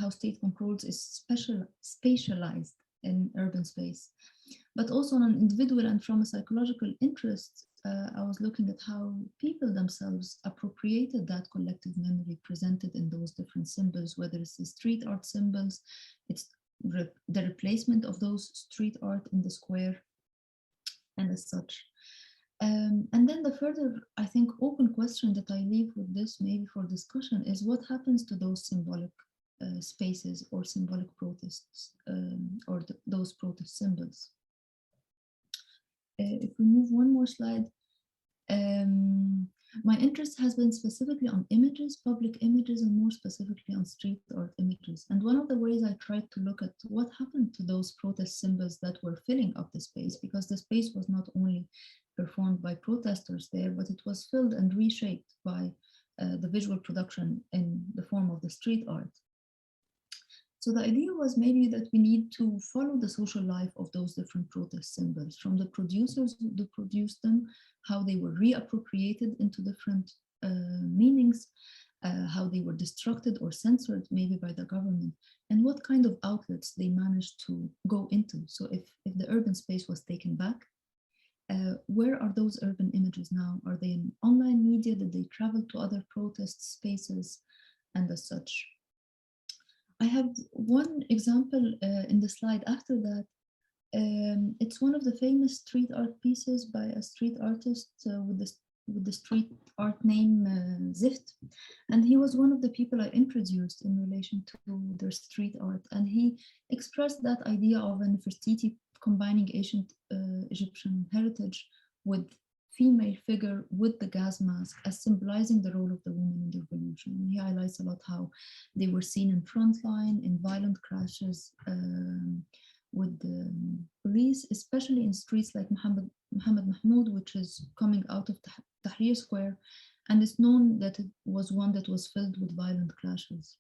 [SPEAKER 4] how state controls is spatialized in urban space. But also on an individual and from a psychological interest, I was looking at how people themselves appropriated that collective memory presented in those different symbols, whether it's the street art symbols, it's the replacement of those street art in the square, and as such. And then the further, I think, open question that I leave with this maybe for discussion is what happens to those symbolic spaces or symbolic protests or those protest symbols. If we move one more slide, my interest has been specifically on images, public images, and more specifically on street art images. And one of the ways I tried to look at what happened to those protest symbols that were filling up the space, because the space was not only performed by protesters there, but it was filled and reshaped by the visual production in the form of the street art. So the idea was maybe that we need to follow the social life of those different protest symbols, from the producers who produced them, how they were reappropriated into different meanings, how they were destructed or censored maybe by the government, and what kind of outlets they managed to go into. So if the urban space was taken back, where are those urban images now? Are they in online media? Did they travel to other protest spaces and as such? I have one example in the slide after that. It's one of the famous street art pieces by a street artist with the street art name Zift. And he was one of the people I introduced in relation to their street art. And he expressed that idea of a Nefertiti combining ancient Egyptian heritage with female figure with the gas mask as symbolizing the role of the woman in the revolution. And he highlights about how they were seen in frontline, in violent crashes, with the police, especially in streets like Muhammad Mahmoud, which is coming out of Tahrir Square, and it's known that it was one that was filled with violent clashes.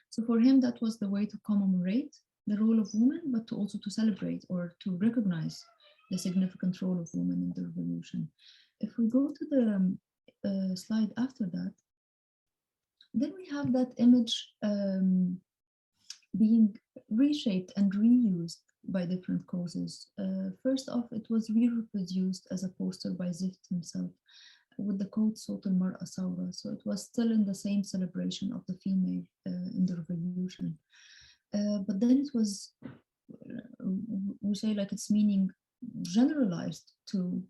[SPEAKER 4] So for him, that was the way to commemorate the role of women, but to also to celebrate or to recognize the significant role of women in the revolution. If we go to the slide after that, then we have that image being reshaped and reused by different causes. First off, it was reproduced as a poster by Zift himself with the quote Sawt al-Mar'a Sawra. So it was still in the same celebration of the female in the revolution. But then it was, we say like its meaning generalized to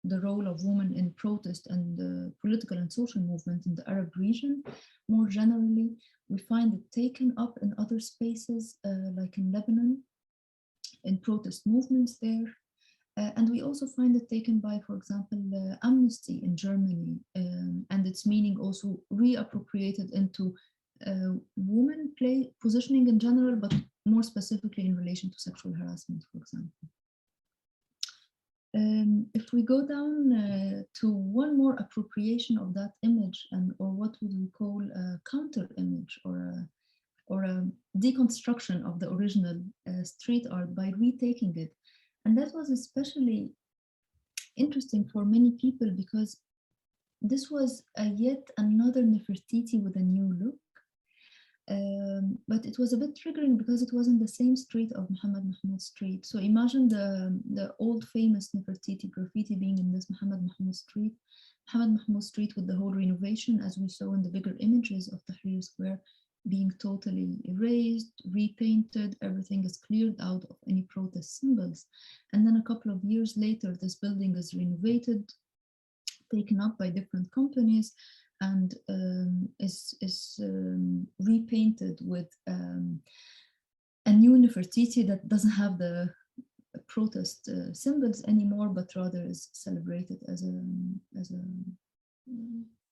[SPEAKER 4] the role of women in protest and the political and social movement in the Arab region. More generally, we find it taken up in other spaces, like in Lebanon, in protest movements there. And we also find it taken by, for example, Amnesty in Germany, and its meaning also reappropriated into women positioning in general, but more specifically in relation to sexual harassment, for example. If we go down to one more appropriation of that image, or what would we call a counter image, or a deconstruction of the original street art by retaking it. And that was especially interesting for many people because this was yet another Nefertiti with a new look. But it was a bit triggering because it was in the same street of Muhammad Mahmoud Street. So imagine the old famous Nefertiti graffiti being in this Muhammad Mahmoud Street with the whole renovation, as we saw in the bigger images of Tahrir Square, being totally erased, repainted, everything is cleared out of any protest symbols. And then a couple of years later, this building is renovated, taken up by different companies, and is repainted with a new Nefertiti that doesn't have the protest symbols anymore, but rather is celebrated as a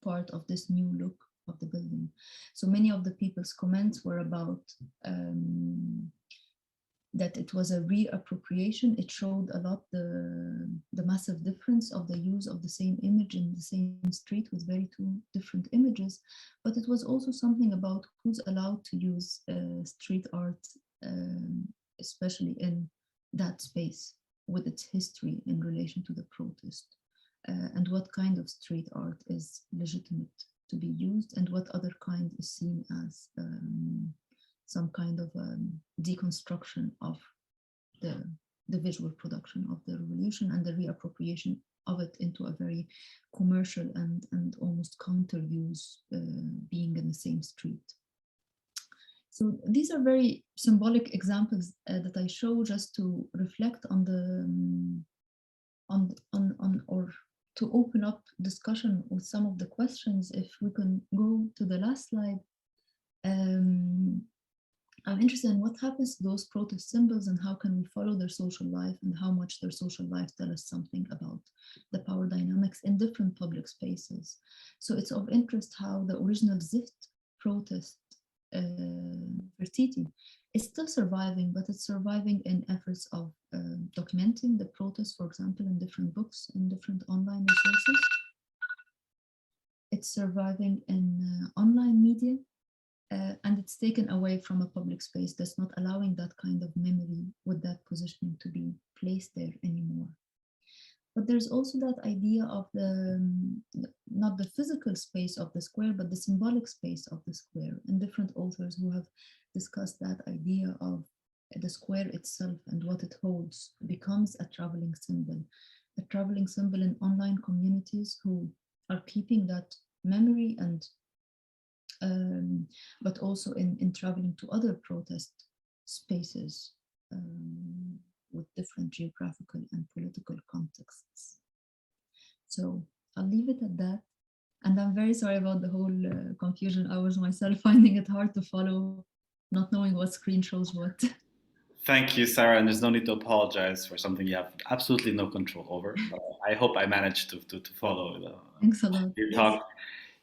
[SPEAKER 4] part of this new look of the building. So many of the people's comments were about that it was a reappropriation. It showed a lot the massive difference of the use of the same image in the same street with very two different images, but it was also something about who's allowed to use street art, especially in that space with its history in relation to the protest, and what kind of street art is legitimate to be used and what other kind is seen as some kind of deconstruction of the visual production of the revolution and the reappropriation of it into a very commercial and almost counter use, being in the same street. So these are very symbolic examples that I show just to reflect on the or to open up discussion with some of the questions. If we can go to the last slide. I'm interested in what happens to those protest symbols and how can we follow their social life and how much their social life tell us something about the power dynamics in different public spaces. So it's of interest how the original Zift protest Nefertiti is still surviving, but it's surviving in efforts of documenting the protest, for example, in different books, in different online resources. It's surviving in online media. And it's taken away from a public space that's not allowing that kind of memory with that positioning to be placed there anymore. But there's also that idea of not the physical space of the square, but the symbolic space of the square. And different authors who have discussed that idea of the square itself and what it holds becomes a traveling symbol in online communities who are keeping that memory and but also in traveling to other protest spaces with different geographical and political contexts. So I'll leave it at that. And I'm very sorry about the whole confusion. I was myself finding it hard to follow, not knowing what screen shows what.
[SPEAKER 1] Thank you, Sarah, and there's no need to apologize for something you have absolutely no control over. I hope I managed to follow
[SPEAKER 4] Thanks a lot.
[SPEAKER 1] your talk.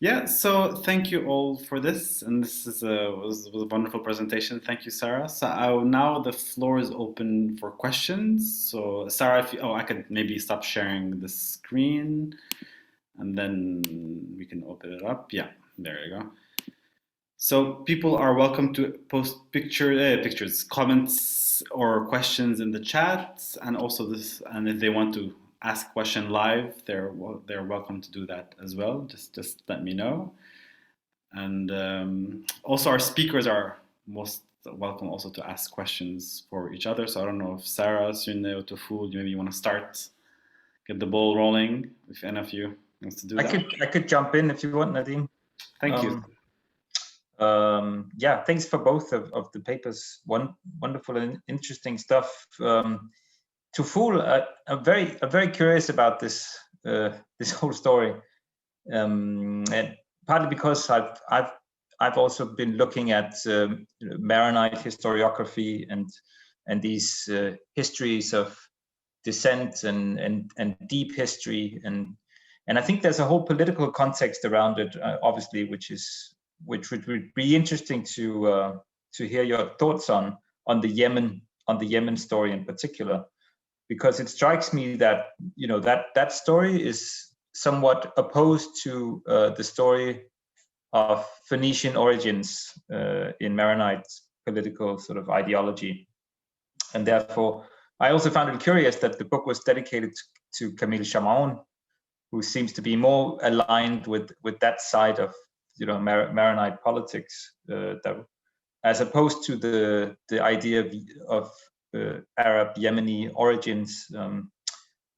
[SPEAKER 1] Yeah, so thank you all for this, and this is was a wonderful presentation. Thank you, Sarah. So now the floor is open for questions. So Sarah, if you, I could maybe stop sharing the screen, and then we can open it up. Yeah, there you go. So people are welcome to post pictures, comments, or questions in the chat, and also this. And if they want to ask a question live, they're welcome to do that as well. Just let me know. And also our speakers are most welcome also to ask questions for each other. So I don't know if Sarah, Sune, or Toufoul, maybe you want to start, get the ball rolling. If any of you wants to do that.
[SPEAKER 3] I could jump in if you want, Nadeem.
[SPEAKER 1] Thank you.
[SPEAKER 3] Yeah, thanks for both of the papers. Wonderful and interesting stuff. Toufoul, I'm very curious about this this whole story, and partly because I've also been looking at Maronite historiography and these histories of dissent and deep history, and I think there's a whole political context around it, obviously, which would be interesting to hear your thoughts on the Yemen story in particular, because it strikes me that that story is somewhat opposed to the story of Phoenician origins in Maronite political sort of ideology, and therefore I also found it curious that the book was dedicated to Camille Chamoun, who seems to be more aligned with that side of Maronite politics, that, as opposed to the idea of Arab Yemeni origins,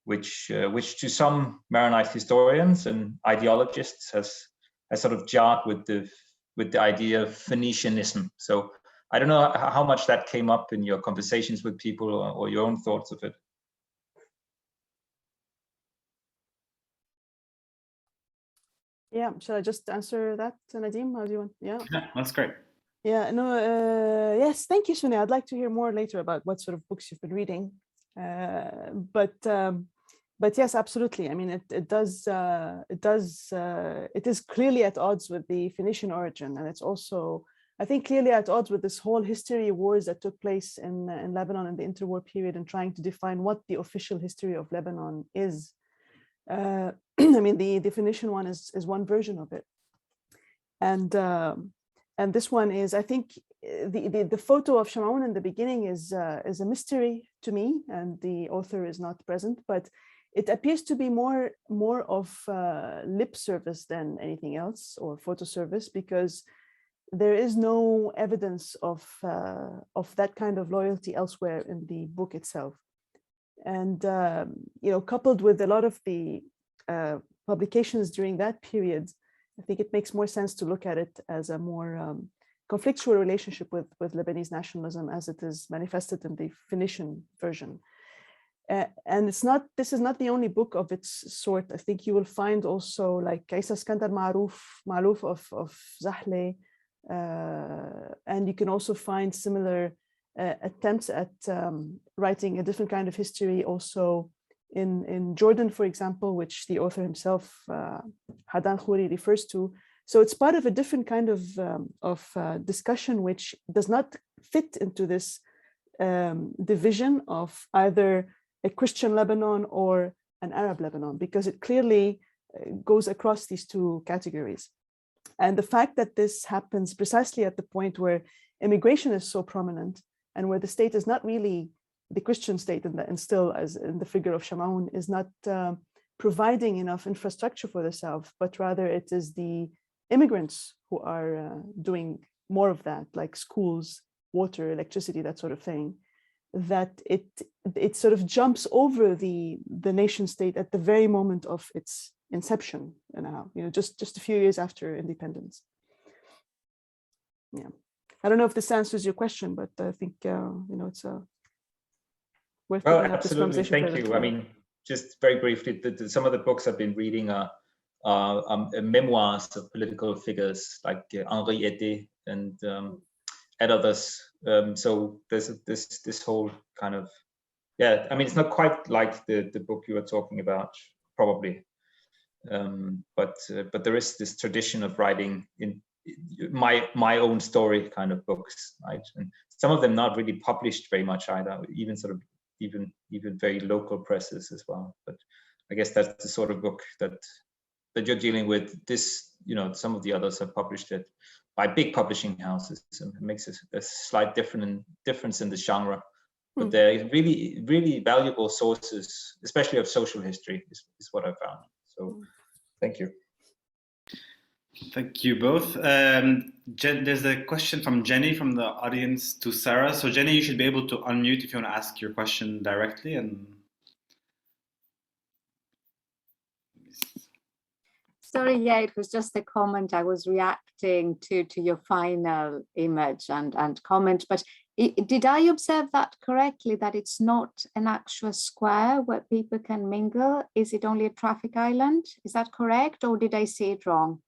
[SPEAKER 3] which to some Maronite historians and ideologists has sort of jarred with the idea of Phoenicianism. So I don't know how much that came up in your conversations with people, or your own thoughts of it.
[SPEAKER 2] Yeah, shall I just answer that, Nadeem? How do you want? Yeah,
[SPEAKER 1] that's great.
[SPEAKER 2] Yeah, no, yes, thank you, Sune. I'd like to hear more later about what sort of books you've been reading. But yes, absolutely. I mean, it is clearly at odds with the Phoenician origin, and it's also, I think, clearly at odds with this whole history wars that took place in Lebanon in the interwar period, and trying to define what the official history of Lebanon is. I mean, the Phoenician one is one version of it, and this one is, I think, the photo of Chamoun in the beginning is a mystery to me, and the author is not present, but it appears to be more of lip service than anything else, or photo service, because there is no evidence of that kind of loyalty elsewhere in the book itself. And coupled with a lot of the publications during that period, I think it makes more sense to look at it as a more conflictual relationship with Lebanese nationalism as it is manifested in the Phoenician version. And this is not the only book of its sort. I think you will find also, like, Isa Skandar Ma'louf of Zahle, and you can also find similar attempts at writing a different kind of history also in Jordan, for example, which the author himself, Hadan Khouri, refers to. So it's part of a different kind of discussion, which does not fit into this division of either a Christian Lebanon or an Arab Lebanon, because it clearly goes across these two categories. And the fact that this happens precisely at the point where immigration is so prominent, and where the state is not really the Christian state, and still, as in the figure of Chamoun, is not providing enough infrastructure for the South, but rather it is the immigrants who are doing more of that, like schools, water, electricity, that sort of thing, that it sort of jumps over the nation state at the very moment of its inception, just a few years after independence. Yeah, I don't know if this answers your question, but I think it's worth picking up this conversation.
[SPEAKER 3] Thank you. I mean, just very briefly, some of the books I've been reading are memoirs of political figures like Henri Ede and others. So there's this whole kind of, yeah, I mean, it's not quite like the book you were talking about, probably, but there is this tradition of writing in my own story kind of books, right? And some of them not really published very much either, even sort of even very local presses as well. But I guess that's the sort of book that you're dealing with. This, you know, some of the others have published it by big publishing houses, and it makes a slight difference in the genre. But they're really valuable sources, especially of social history, is what I found. So thank you.
[SPEAKER 1] Thank you both. There's a question from Jenny from the audience to Sarah. So Jenny, you should be able to unmute if you want to ask your question directly. And
[SPEAKER 5] sorry, yeah, it was just a comment. I was reacting to your final image and comment, but did I observe that correctly, that it's not an actual square where people can mingle? Is it only a traffic island? Is that correct, or did I see it wrong?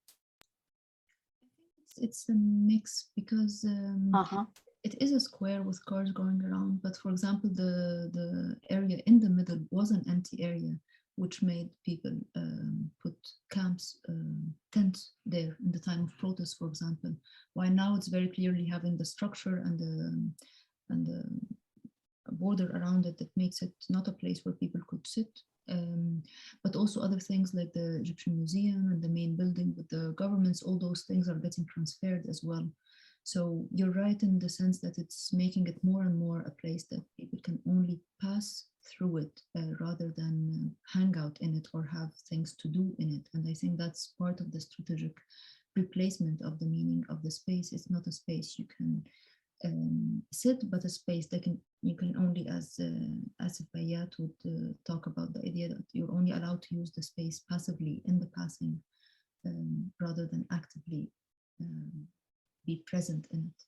[SPEAKER 4] It's a mix, because it is a square with cars going around, but for example, the area in the middle was an empty area, which made people put camps, tents there in the time of protest, for example. While now it's very clearly having the structure and the border around it that makes it not a place where people could sit. But also other things like the Egyptian Museum and the main building with the governments, all those things are getting transferred as well. So you're right in the sense that it's making it more and more a place that people can only pass through it rather than hang out in it or have things to do in it. And I think that's part of the strategic replacement of the meaning of the space. It's not a space you can sit, but a space that you can only, as Bayat would talk about, the idea that you're only allowed to use the space passively in the passing rather than actively be present in it.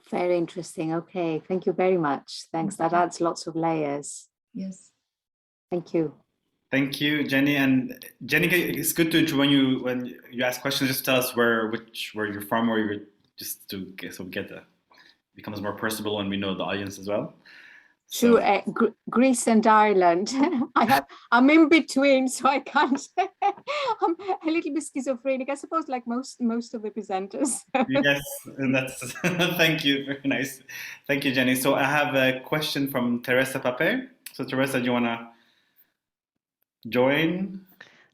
[SPEAKER 5] Very interesting. Okay, thank you very much. Thanks. That adds lots of layers.
[SPEAKER 4] Yes.
[SPEAKER 5] Thank you.
[SPEAKER 1] Thank you, Jenny. And Jenny, it's good to when you ask questions, just tell us where you're from, or you're just to get becomes more personable and we know the audience as well.
[SPEAKER 5] So, Greece and Ireland. I'm in between, so I can't. I'm a little bit schizophrenic, I suppose, like most of the presenters.
[SPEAKER 1] Yes, and that's thank you. Very nice. Thank you, Jenny. So I have a question from Teresa Pape. So Teresa, do you want to join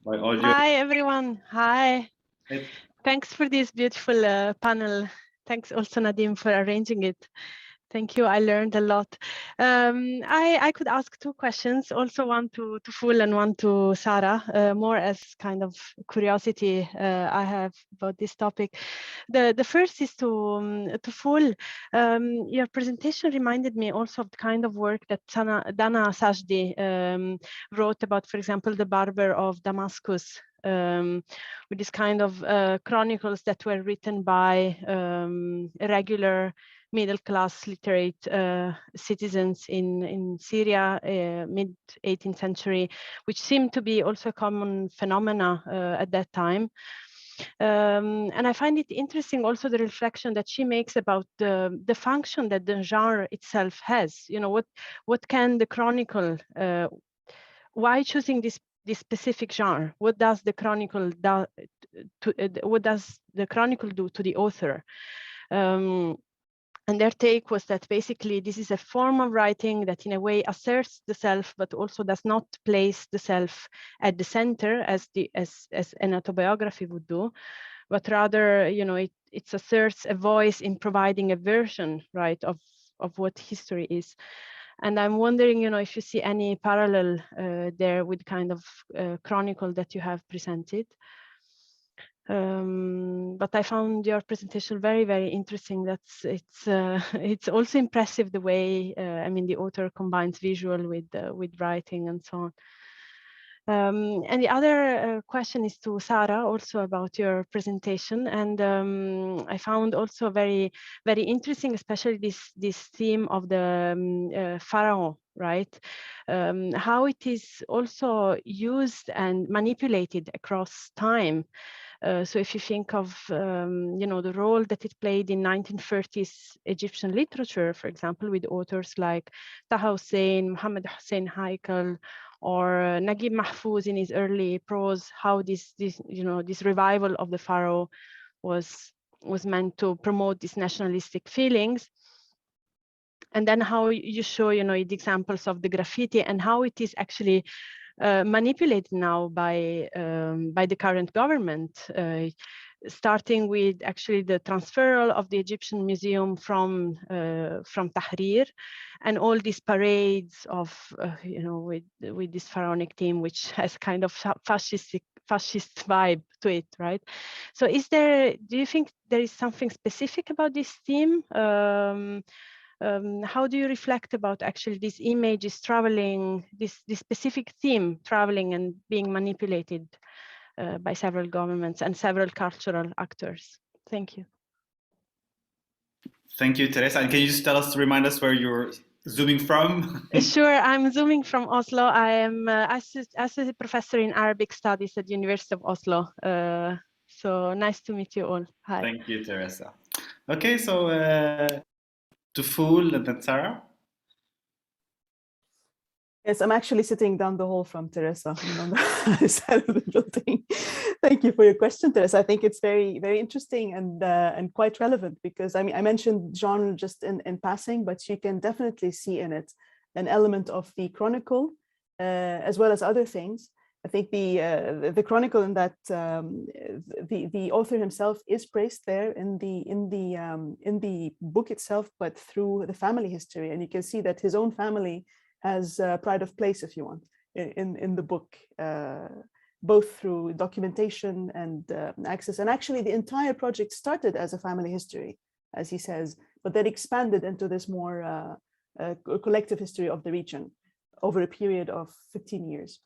[SPEAKER 1] by audio?
[SPEAKER 6] Hi, everyone. Hi.
[SPEAKER 1] Hey.
[SPEAKER 6] Thanks for this beautiful panel. Thanks also, Nadeam, for arranging it. Thank you. I learned a lot. I could ask two questions, also one to Toufoul and one to Sarah, more as kind of curiosity I have about this topic. The first is to Toufoul. Your presentation reminded me also of the kind of work that Dana Sajdi wrote about, for example, the Barber of Damascus, with this kind of chronicles that were written by regular middle-class literate citizens in Syria, mid-18th century, which seemed to be also a common phenomena at that time. And I find it interesting also the reflection that she makes about the function that the genre itself has. You know, what can the chronicle, why choosing this specific genre? What does the chronicle do to the author? And their take was that basically this is a form of writing that in a way asserts the self, but also does not place the self at the center as an autobiography would do, but rather, you know, it asserts a voice in providing a version, right, of what history is. And I'm wondering, you know, if you see any parallel there with kind of chronicle that you have presented. But I found your presentation very, very interesting. It's also impressive the way I mean the author combines visual with writing and so on. And the other question is to Sarah, also about your presentation, and I found also very, very interesting, especially this theme of the pharaoh, right? How it is also used and manipulated across time. So if you think of, you know, the role that it played in 1930s Egyptian literature, for example, with authors like Taha Hussein, Mohammed Hussein Haikal, or Naguib Mahfouz in his early prose, how this revival of the pharaoh was meant to promote these nationalistic feelings. And then how you show, the examples of the graffiti and how it is actually manipulated now by the current government, starting with actually the transferal of the Egyptian Museum from Tahrir, and all these parades of with this pharaonic theme, which has kind of fascist vibe to it, right? So do you think there is something specific about this theme? How do you reflect about actually these images traveling, this specific theme traveling and being manipulated by several governments and several cultural actors? Thank you.
[SPEAKER 1] Thank you, Teresa. And can you just remind us where you're zooming from?
[SPEAKER 6] Sure, I'm zooming from Oslo. I am associate professor in Arabic studies at the University of Oslo. So nice to meet you all. Hi.
[SPEAKER 1] Thank you, Teresa. Okay, so Toufoul and then Sarah.
[SPEAKER 2] Yes, I'm actually sitting down the hall from Teresa on the other side of the building. Thank you for your question, Teresa. I think it's very, very interesting and quite relevant, because I mentioned genre just in passing, but you can definitely see in it an element of the chronicle as well as other things. I think the chronicle in that the author himself is praised there in the book itself, but through the family history, and you can see that his own family has pride of place, if you want, in the book, both through documentation and access. And actually, the entire project started as a family history, as he says, but then expanded into this more collective history of the region over a period of 15 years.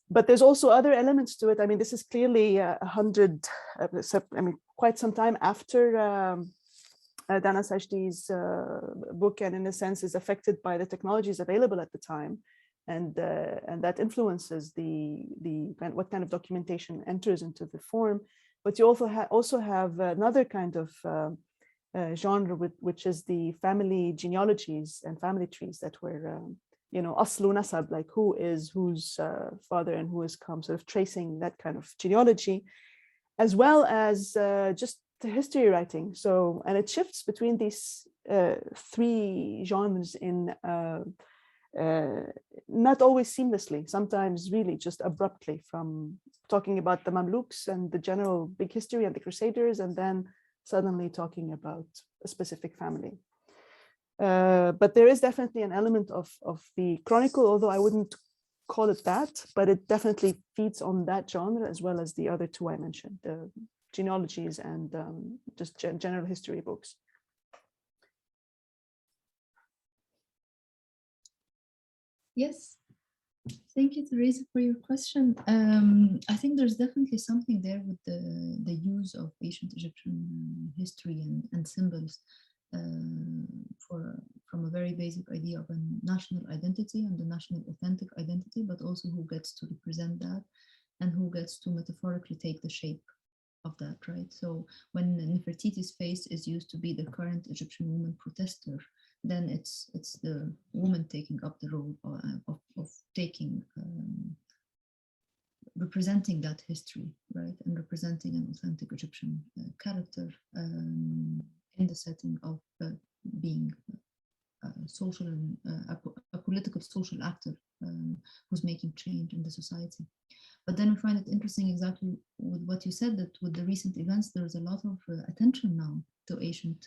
[SPEAKER 2] But there's also other elements to it. I mean, this is clearly quite some time after Dana Sajdi's book, and in a sense is affected by the technologies available at the time, and that influences what kind of documentation enters into the form. But you also have another kind of genre, which is the family genealogies and family trees that were aslu nasab, like who is whose father and who has come, sort of tracing that kind of genealogy, as well as just the history writing. So, and it shifts between these three genres in not always seamlessly, sometimes really just abruptly, from talking about the Mamluks and the general big history and the Crusaders, and then suddenly talking about a specific family. But there is definitely an element of the chronicle, although I wouldn't call it that, but it definitely feeds on that genre, as well as the other two I mentioned, the genealogies and just general history books.
[SPEAKER 4] Yes, thank you, Teresa, for your question. I think there's definitely something there with the use of ancient Egyptian history and symbols from a very basic idea of a national identity and the national authentic identity, but also who gets to represent that and who gets to metaphorically take the shape of that, right? So when Nefertiti's face is used to be the current Egyptian woman protester, then it's the woman taking up the role of taking, representing that history, right? And representing an authentic Egyptian character in the setting of being social and a political social actor who's making change in the society. But then I find it interesting, exactly with what you said, that with the recent events, there's a lot of attention now to ancient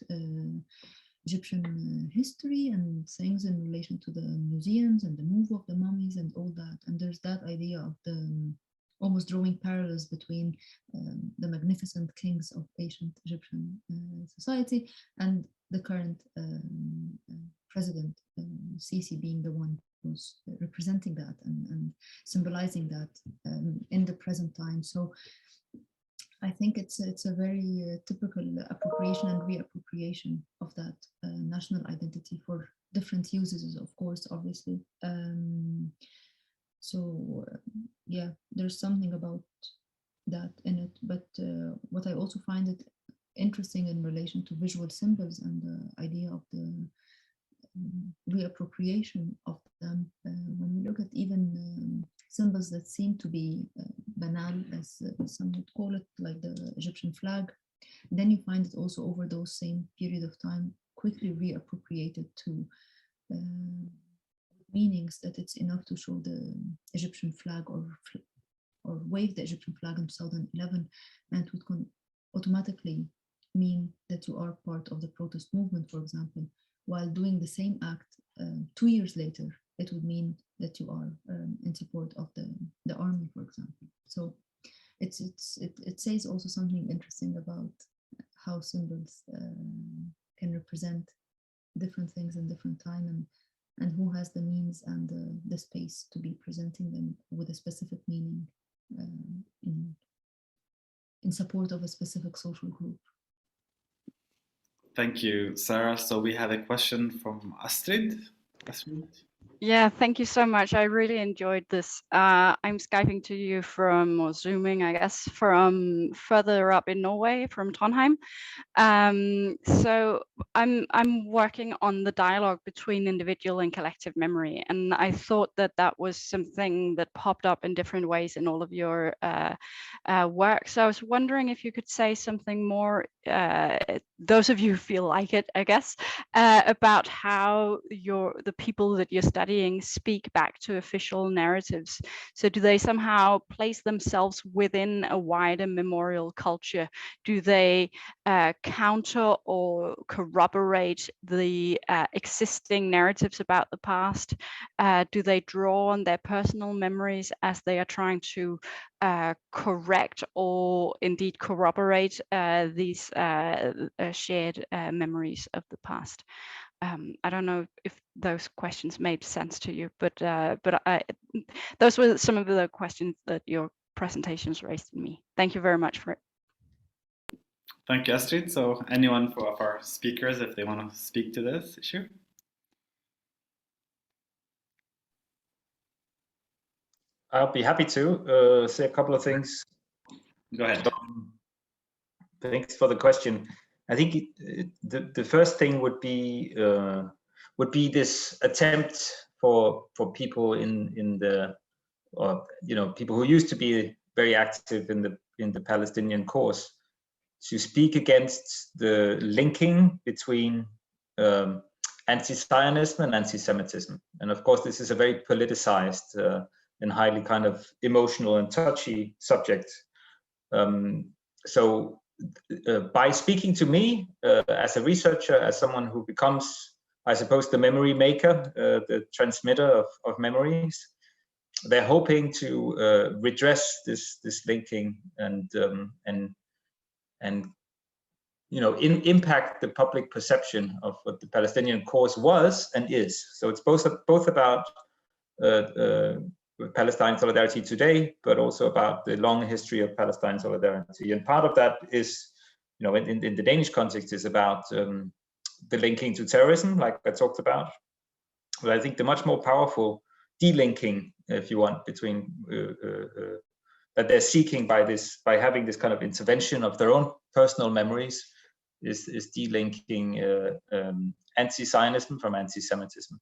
[SPEAKER 4] Egyptian history and things in relation to the museums and the move of the mummies and all that. And there's that idea of the almost drawing parallels between the magnificent kings of ancient Egyptian society and the current president, Sisi, being the one who's representing that and symbolizing that in the present time. So I think it's a very typical appropriation and reappropriation of that national identity for different uses, of course, obviously. So yeah, there's something about that in it. But what I also find it interesting in relation to visual symbols and the idea of the reappropriation of them, when we look at even symbols that seem to be banal, as some would call it, like the Egyptian flag, then you find it also over those same period of time quickly reappropriated to meanings that it's enough to show the Egyptian flag or wave the Egyptian flag in 2011, and it would automatically mean that you are part of the protest movement, for example, while doing the same act 2 years later, it would mean that you are in support of the army, for example. So it says also something interesting about how symbols can represent different things in different time, and who has the means and the space to be presenting them with a specific meaning in support of a specific social group.
[SPEAKER 1] Thank you, Sarah. So we have a question from Astrid. Astrid?
[SPEAKER 7] Yeah, thank you so much. I really enjoyed this. I'm Skyping to you from, or Zooming, I guess, from further up in Norway, from Trondheim. So I'm working on the dialogue between individual and collective memory, and I thought that was something that popped up in different ways in all of your work. So I was wondering if you could say something more, those of you who feel like it, I guess, about how the people that you're studying speak back to official narratives. So do they somehow place themselves within a wider memorial culture? Do they counter or corroborate the existing narratives about the past? Do they draw on their personal memories as they are trying to correct or indeed corroborate these shared memories of the past? I don't know if those questions made sense to you, but those were some of the questions that your presentations raised in me. Thank you very much for it.
[SPEAKER 1] Thank you, Astrid. So anyone of our speakers, if they want to speak to this issue?
[SPEAKER 3] I'll be happy to say a couple of things.
[SPEAKER 1] Go ahead.
[SPEAKER 3] Thanks for the question. I think the first thing would be this attempt for people in the, or people who used to be very active in the Palestinian cause, to speak against the linking between anti-Zionism and anti-Semitism. And of course, this is a very politicized and highly kind of emotional and touchy subject. So by speaking to me as a researcher, as someone who becomes, I suppose, the memory maker, the transmitter of memories, they're hoping to redress this linking and impact the public perception of what the Palestinian cause was and is. So it's both about Palestine solidarity today, but also about the long history of Palestine solidarity. And part of that is, in the Danish context, is about the linking to terrorism, like I talked about. But I think the much more powerful delinking, if you want, between that they're seeking by having this kind of intervention of their own personal memories is delinking anti-Zionism from anti-Semitism.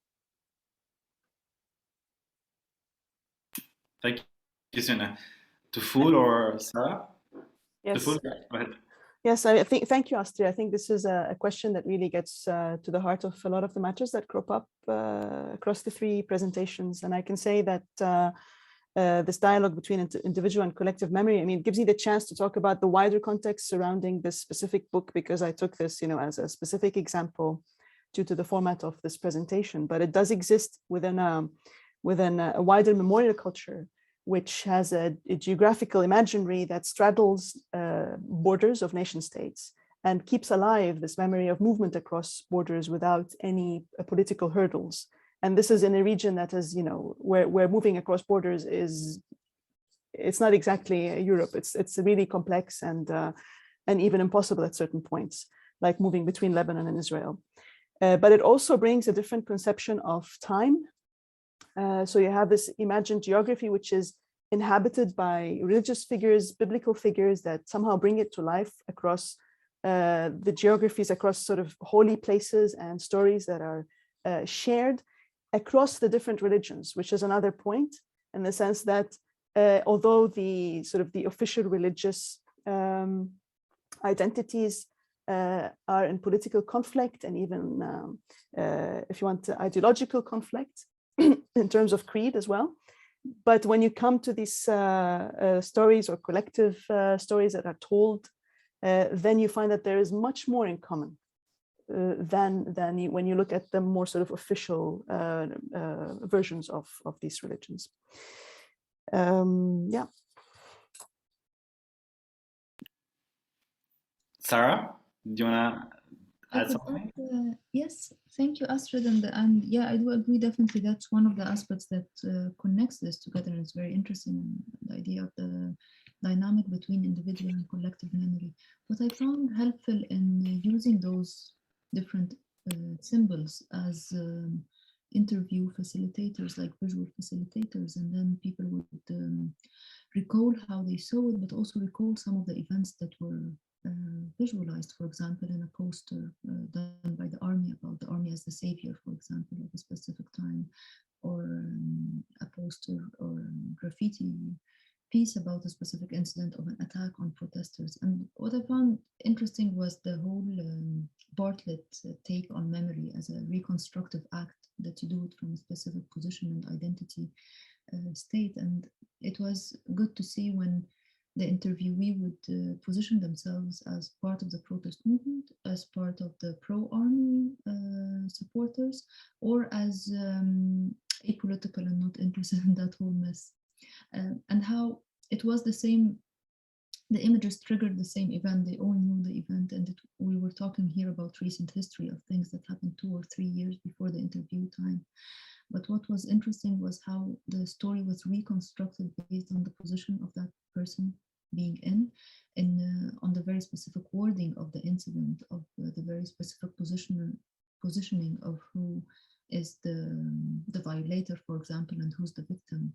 [SPEAKER 1] Thank you, Sune. Toufoul or Sarah?
[SPEAKER 2] Yes.
[SPEAKER 1] Toufoul, go ahead.
[SPEAKER 2] Yes, I think. Thank you, Astrid. I think this is a question that really gets to the heart of a lot of the matters that crop up across the three presentations. And I can say that this dialogue between individual and collective memory, it gives me the chance to talk about the wider context surrounding this specific book, because I took this, as a specific example due to the format of this presentation. But it does exist within a wider memorial culture, which has a geographical imaginary that straddles borders of nation states and keeps alive this memory of movement across borders without any political hurdles. And this is in a region that is, where moving across borders it's not exactly Europe. It's really complex and even impossible at certain points, like moving between Lebanon and Israel. But it also brings a different conception of time. So you have this imagined geography, which is inhabited by religious figures, biblical figures that somehow bring it to life across the geographies, across sort of holy places and stories that are shared. across the different religions, which is another point, in the sense that although the sort of the official religious identities are in political conflict, and even if you want ideological conflict in terms of creed as well. But when you come to these stories or collective stories that are told, then you find that there is much more in common than when you look at the more sort of official versions of these religions. Yeah.
[SPEAKER 1] Sarah, do you want to add something?
[SPEAKER 4] Yes, thank you, Astrid. And yeah, I do agree, definitely. That's one of the aspects that connects this together. It's very interesting, the idea of the dynamic between individual and collective memory. What I found helpful in using those different symbols as interview facilitators, like visual facilitators, and then people would recall how they saw it, but also recall some of the events that were visualized, for example, in a poster done by the army about the army as the savior, for example, of a specific time, or a poster or graffiti piece about a specific incident of an attack on protesters. And what I found interesting was the whole Bartlett take on memory as a reconstructive act, that you do it from a specific position and identity state. And it was good to see when the interviewee would position themselves as part of the protest movement, as part of the pro-army supporters, or as apolitical and not interested in that whole mess. And how it was the same, the images triggered the same event, they all knew the event, and we were talking here about recent history of things that happened 2 or 3 years before the interview time. But what was interesting was how the story was reconstructed based on the position of that person being on the very specific wording of the incident, of the very specific positioning of who is the violator, for example, and who's the victim,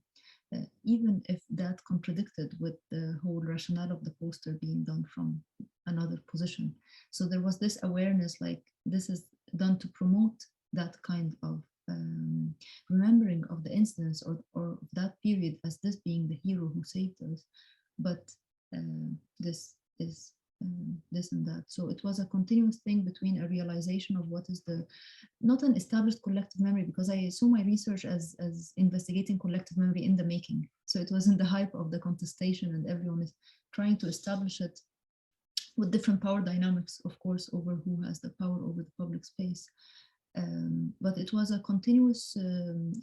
[SPEAKER 4] even if that contradicted with the whole rationale of the poster being done from another position. So there was this awareness, like this is done to promote that kind of remembering of the incidents or of that period as this being the hero who saved us, but this is this and that. So it was a continuous thing between a realization of what is not an established collective memory, because I saw my research as investigating collective memory in the making. So it wasn't the hype of the contestation and everyone is trying to establish it with different power dynamics, of course, over who has the power over the public space. But it was a continuous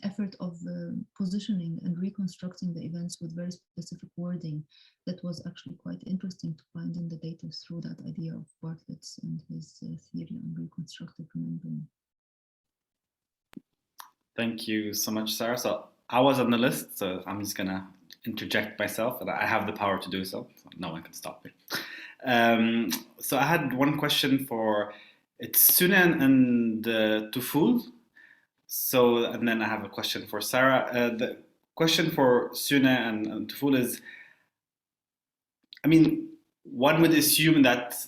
[SPEAKER 4] effort of positioning and reconstructing the events with very specific wording that was actually quite interesting to find in the data through that idea of Bartlett's and his theory on reconstructive remembering.
[SPEAKER 1] Thank you so much, Sarah. So I was on the list, so I'm just going to interject myself, and I have the power to do so no one can stop me. So I had one question for it's Sune and Toufoul. So, and then I have a question for Sarah. The question for Sune and Toufoul is, I mean, one would assume that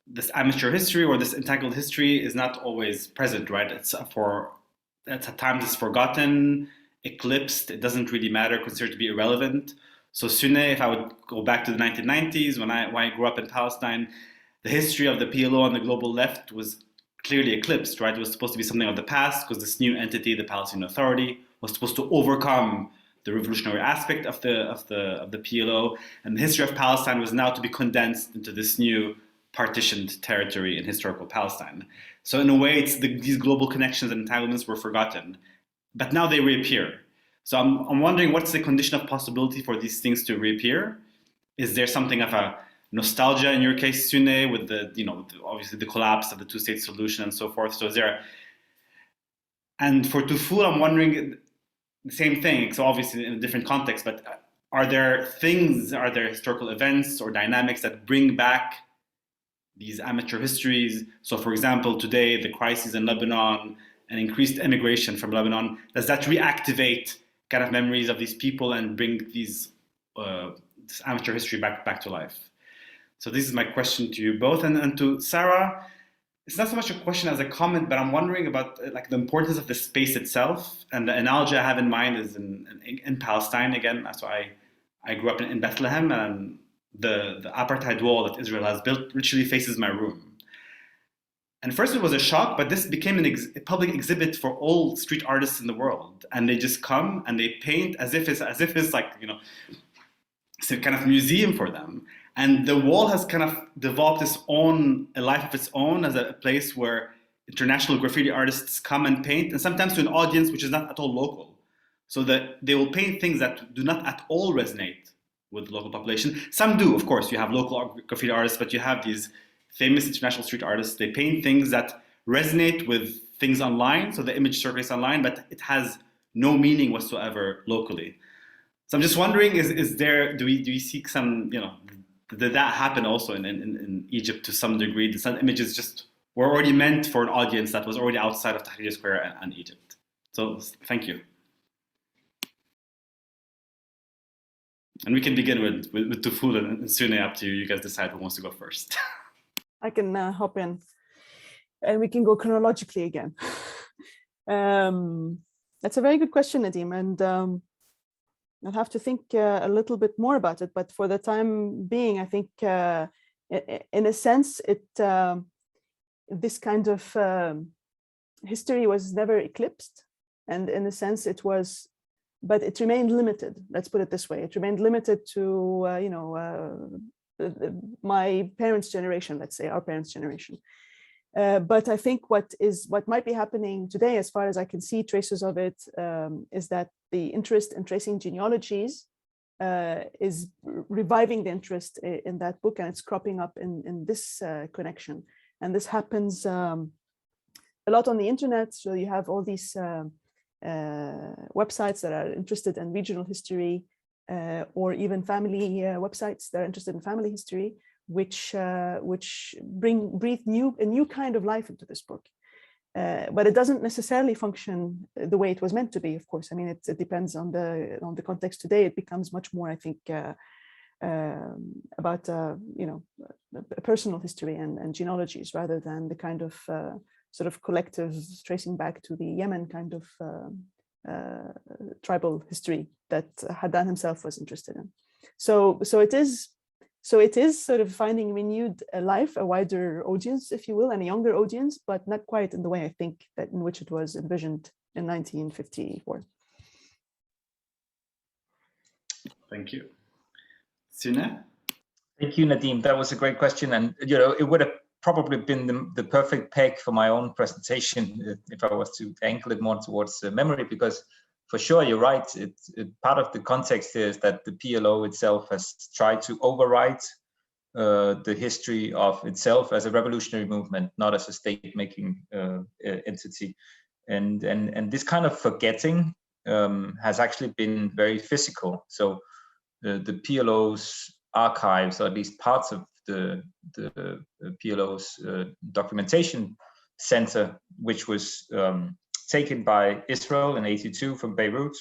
[SPEAKER 1] this amateur history or this entangled history is not always present, right? It's at times it's forgotten, eclipsed, it doesn't really matter, considered to be irrelevant. So Sune, if I would go back to the 1990s, when I grew up in Palestine, the history of the PLO on the global left was clearly eclipsed, right? It was supposed to be something of the past because this new entity, the Palestinian Authority, was supposed to overcome the revolutionary aspect of the PLO, and the history of Palestine was now to be condensed into this new partitioned territory in historical Palestine. So in a way, these global connections and entanglements were forgotten, but now they reappear. So I'm wondering, what's the condition of possibility for these things to reappear? Is there something of a nostalgia in your case, Sune, with obviously the collapse of the two-state solution and so forth? So is there, and for Toufoul, I'm wondering the same thing. So obviously in a different context, but are there historical events or dynamics that bring back these amateur histories? So for example, today, the crises in Lebanon and increased emigration from Lebanon, does that reactivate kind of memories of these people and bring this amateur history back to life? So this is my question to you both. And to Sarah, it's not so much a question as a comment, but I'm wondering about like the importance of the space itself. And the analogy I have in mind is in Palestine again. That's why I grew up in Bethlehem, and the apartheid wall that Israel has built literally faces my room. And first it was a shock, but this became a public exhibit for all street artists in the world. And they just come and they paint as if it's like, you know, it's a kind of museum for them. And the wall has kind of developed a life of its own as a place where international graffiti artists come and paint, and sometimes to an audience which is not at all local. So that they will paint things that do not at all resonate with the local population. Some do, of course. You have local graffiti artists, but you have these famous international street artists. They paint things that resonate with things online, so the image circulates online, but it has no meaning whatsoever locally. So I'm just wondering, do we seek some, you know, did that happen also in Egypt to some degree? Did some images just were already meant for an audience that was already outside of Tahrir Square and Egypt? So thank you. And we can begin with Toufoul and Sune. Up to you. You guys decide who wants to go first.
[SPEAKER 2] I can hop in, and we can go chronologically again. That's a very good question, Nadeem, and I'll have to think a little bit more about it. But for the time being, I think, in a sense, this kind of history was never eclipsed, and in a sense, it was. But it remained limited. Let's put it this way: it remained limited to my parents' generation, let's say our parents' generation. But I think what might be happening today, as far as I can see traces of it, is that the interest in tracing genealogies is reviving the interest in that book, and it's cropping up in this connection. And this happens a lot on the internet. So you have all these websites that are interested in regional history, or even family websites that are interested in family history, which breathe a new kind of life into this book. But it doesn't necessarily function the way it was meant to be. Of course, I mean it depends on the context today. It becomes much more, I think, about personal history and genealogies rather than the kind of sort of collective tracing back to the Yemen kind of tribal history that Haddad himself was interested in. So it is sort of finding renewed life, a wider audience, if you will, and a younger audience, but not quite in the way I think that in which it was envisioned in 1954.
[SPEAKER 1] Thank you. Sune?
[SPEAKER 3] Thank you, Nadeem. That was a great question, and it would have probably been the perfect peg for my own presentation if I was to angle it more towards memory, because for sure you're right. Part of the context here is that the PLO itself has tried to overwrite the history of itself as a revolutionary movement, not as a state-making entity, and this kind of forgetting has actually been very physical. So the PLO's archives, or at least parts of the PLO's documentation center, which was taken by Israel in '82 from Beirut.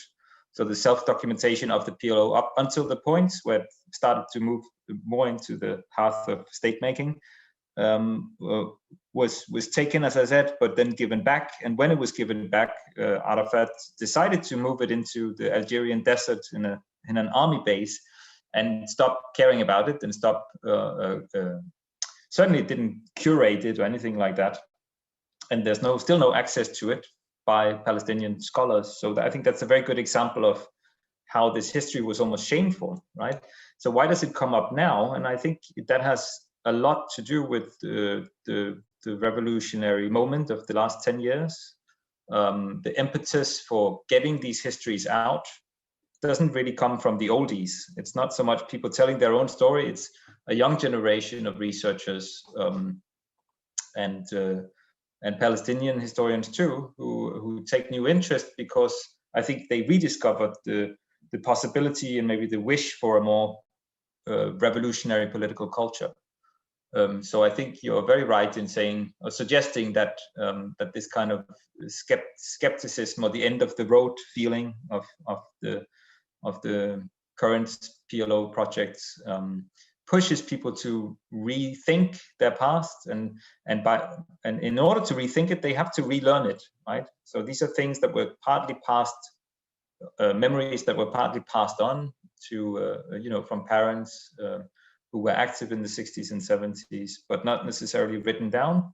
[SPEAKER 3] So the self-documentation of the PLO up until the point where it started to move more into the path of state-making was taken, as I said, but then given back. And when it was given back, Arafat decided to move it into the Algerian desert in an army base, and stopped caring about it, and stopped certainly didn't curate it or anything like that. And there's still no access to it by Palestinian scholars. So I think that's a very good example of how this history was almost shameful, right? So why does it come up now? And I think that has a lot to do with the revolutionary moment of the last 10 years. The impetus for getting these histories out doesn't really come from the oldies. It's not so much people telling their own story. It's a young generation of researchers and Palestinian historians too, who take new interest because I think they rediscovered the possibility and maybe the wish for a more revolutionary political culture. So I think you're very right in saying or suggesting that that this kind of skepticism or the end of the road feeling of the current PLO projects pushes people to rethink their past, and in order to rethink it, they have to relearn it, right? So these are things that were partly passed, memories that were partly passed on to from parents who were active in the 60s and 70s, but not necessarily written down.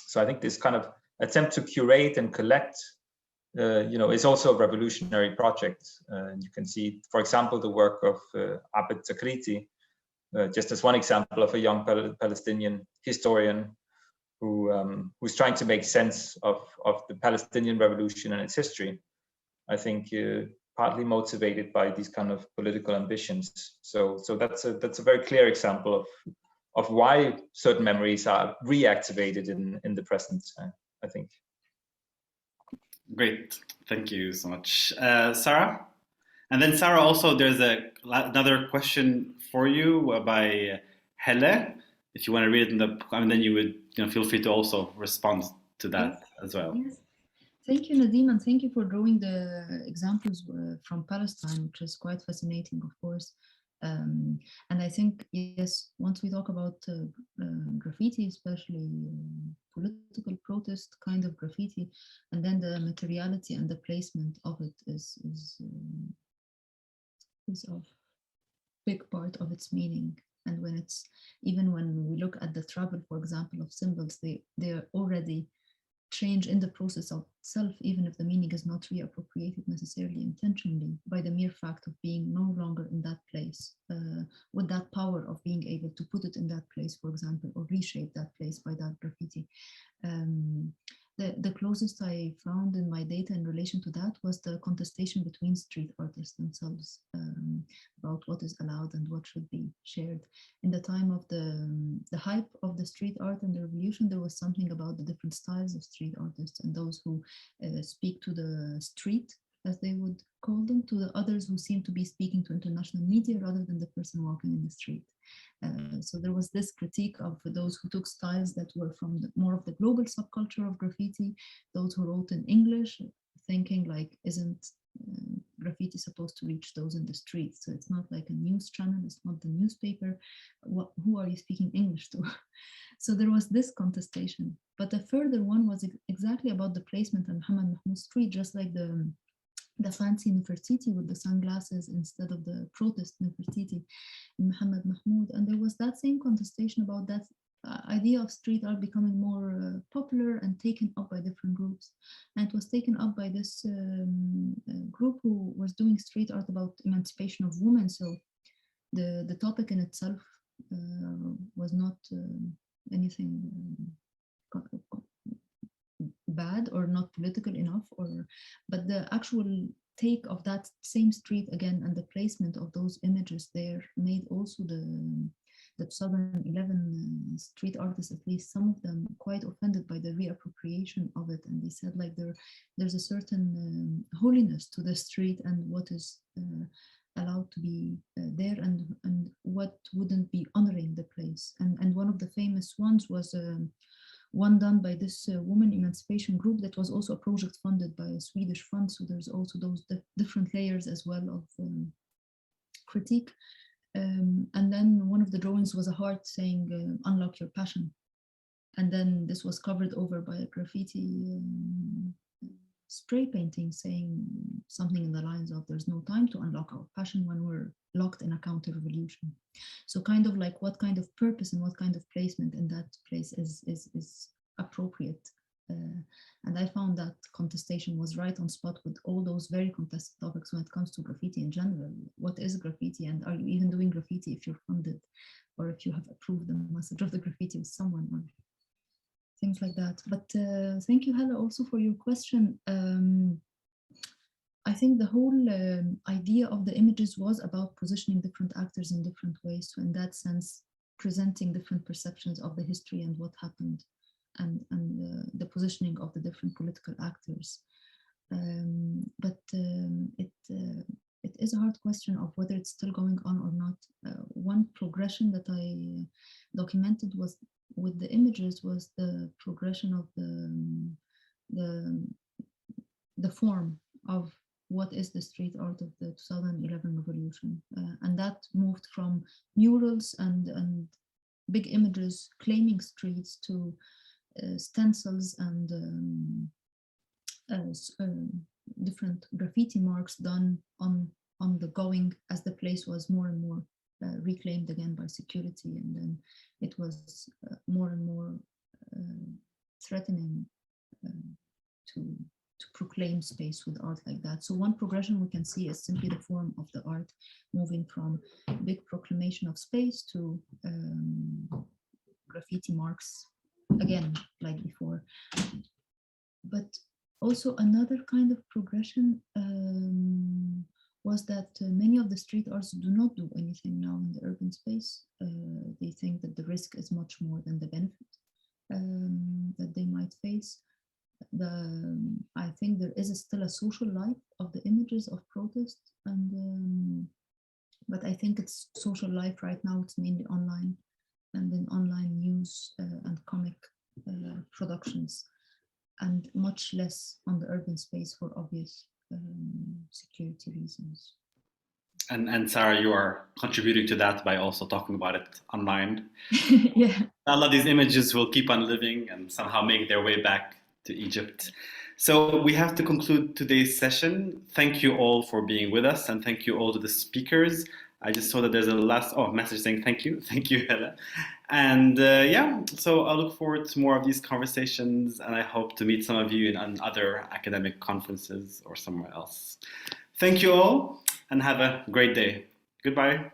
[SPEAKER 3] So I think this kind of attempt to curate and collect is also a revolutionary project. You can see, for example, the work of Abed Takriti, just as one example of a young Palestinian historian who's trying to make sense of the Palestinian revolution and its history. I think partly motivated by these kind of political ambitions. So that's a very clear example of why certain memories are reactivated in the present, I think.
[SPEAKER 1] Great, thank you so much, Sarah. And then Sarah, also there's another question for you by Helle. If you want to read it and then you would feel free to also respond to that as well.
[SPEAKER 4] Yes. Thank you, Nadeem, and thank you for drawing the examples from Palestine, which is quite fascinating, of course. And I think, yes, once we talk about graffiti, especially political protest kind of graffiti, and then the materiality and the placement of it is a big part of its meaning. And even when we look at the travel, for example, of symbols, they're already change in the process of itself, even if the meaning is not reappropriated necessarily intentionally, by the mere fact of being no longer in that place, with that power of being able to put it in that place, for example, or reshape that place by that graffiti. The closest I found in my data in relation to that was the contestation between street artists themselves about what is allowed and what should be shared. In the time of the hype of the street art and the revolution, there was something about the different styles of street artists and those who speak to the street, as they would call them, to the others who seem to be speaking to international media rather than the person walking in the street. So there was this critique of those who took styles that were from more of the global subculture of graffiti, those who wrote in English, thinking like, isn't graffiti supposed to reach those in the streets? So it's not like a news channel, it's not the newspaper. Who are you speaking English to? So there was this contestation. But the further one was exactly about the placement on Muhammad Mahmoud Street, just like the fancy Nefertiti with the sunglasses instead of the protest Nefertiti in Muhammad Mahmoud. And there was that same contestation about that idea of street art becoming more popular and taken up by different groups. And it was taken up by this group who was doing street art about emancipation of women. So the topic in itself was not anything bad or not political enough, but the actual take of that same street again and the placement of those images there made also the 2011 street artists, at least some of them, quite offended by the reappropriation of it. And they said like there's a certain holiness to the street and what is allowed to be there and what wouldn't be honoring the place. And one of the famous ones was one done by this woman emancipation group that was also a project funded by a Swedish fund. So there's also those different layers as well of critique. And then one of the drawings was a heart saying, unlock your passion. And then this was covered over by a graffiti spray painting saying something in the lines of, there's no time to unlock our passion when we're locked in a counter-revolution. So kind of like what kind of purpose and what kind of placement in that place is appropriate. And I found that contestation was right on spot with all those very contested topics when it comes to graffiti in general. What is graffiti, and are you even doing graffiti if you're funded, or if you have approved the message of the graffiti with someone, or things like that. But thank you, Helle, also for your question. I think the whole idea of the images was about positioning different actors in different ways. So in that sense, presenting different perceptions of the history and what happened, and the positioning of the different political actors. But it is a hard question of whether it's still going on or not. One progression that I documented was with the images was the progression of the form of what is the street art of the 2011 revolution. And that moved from murals and big images claiming streets to stencils and different graffiti marks done on the going, as the place was more and more reclaimed again by security, and then it was more and more threatening to proclaim space with art like that. So one progression we can see is simply the form of the art moving from big proclamation of space to graffiti marks, again, like before. But also another kind of progression was that many of the street arts do not do anything now in the urban space. They think that the risk is much more than the benefit that they might face. I think there is still a social life of the images of protest, and but I think it's social life right now. It's mainly online, and then online news and comic productions, and much less on the urban space for obvious security reasons.
[SPEAKER 1] And Sarah, you are contributing to that by also talking about it online.
[SPEAKER 4] Yeah.
[SPEAKER 1] A lot of these images will keep on living and somehow make their way back to Egypt. So we have to conclude today's session. Thank you all for being with us, and thank you all to the speakers. I just saw that there's a last message saying thank you. Thank you, Hela. And yeah, so I look forward to more of these conversations, and I hope to meet some of you in other academic conferences or somewhere else. Thank you all, and have a great day. Goodbye.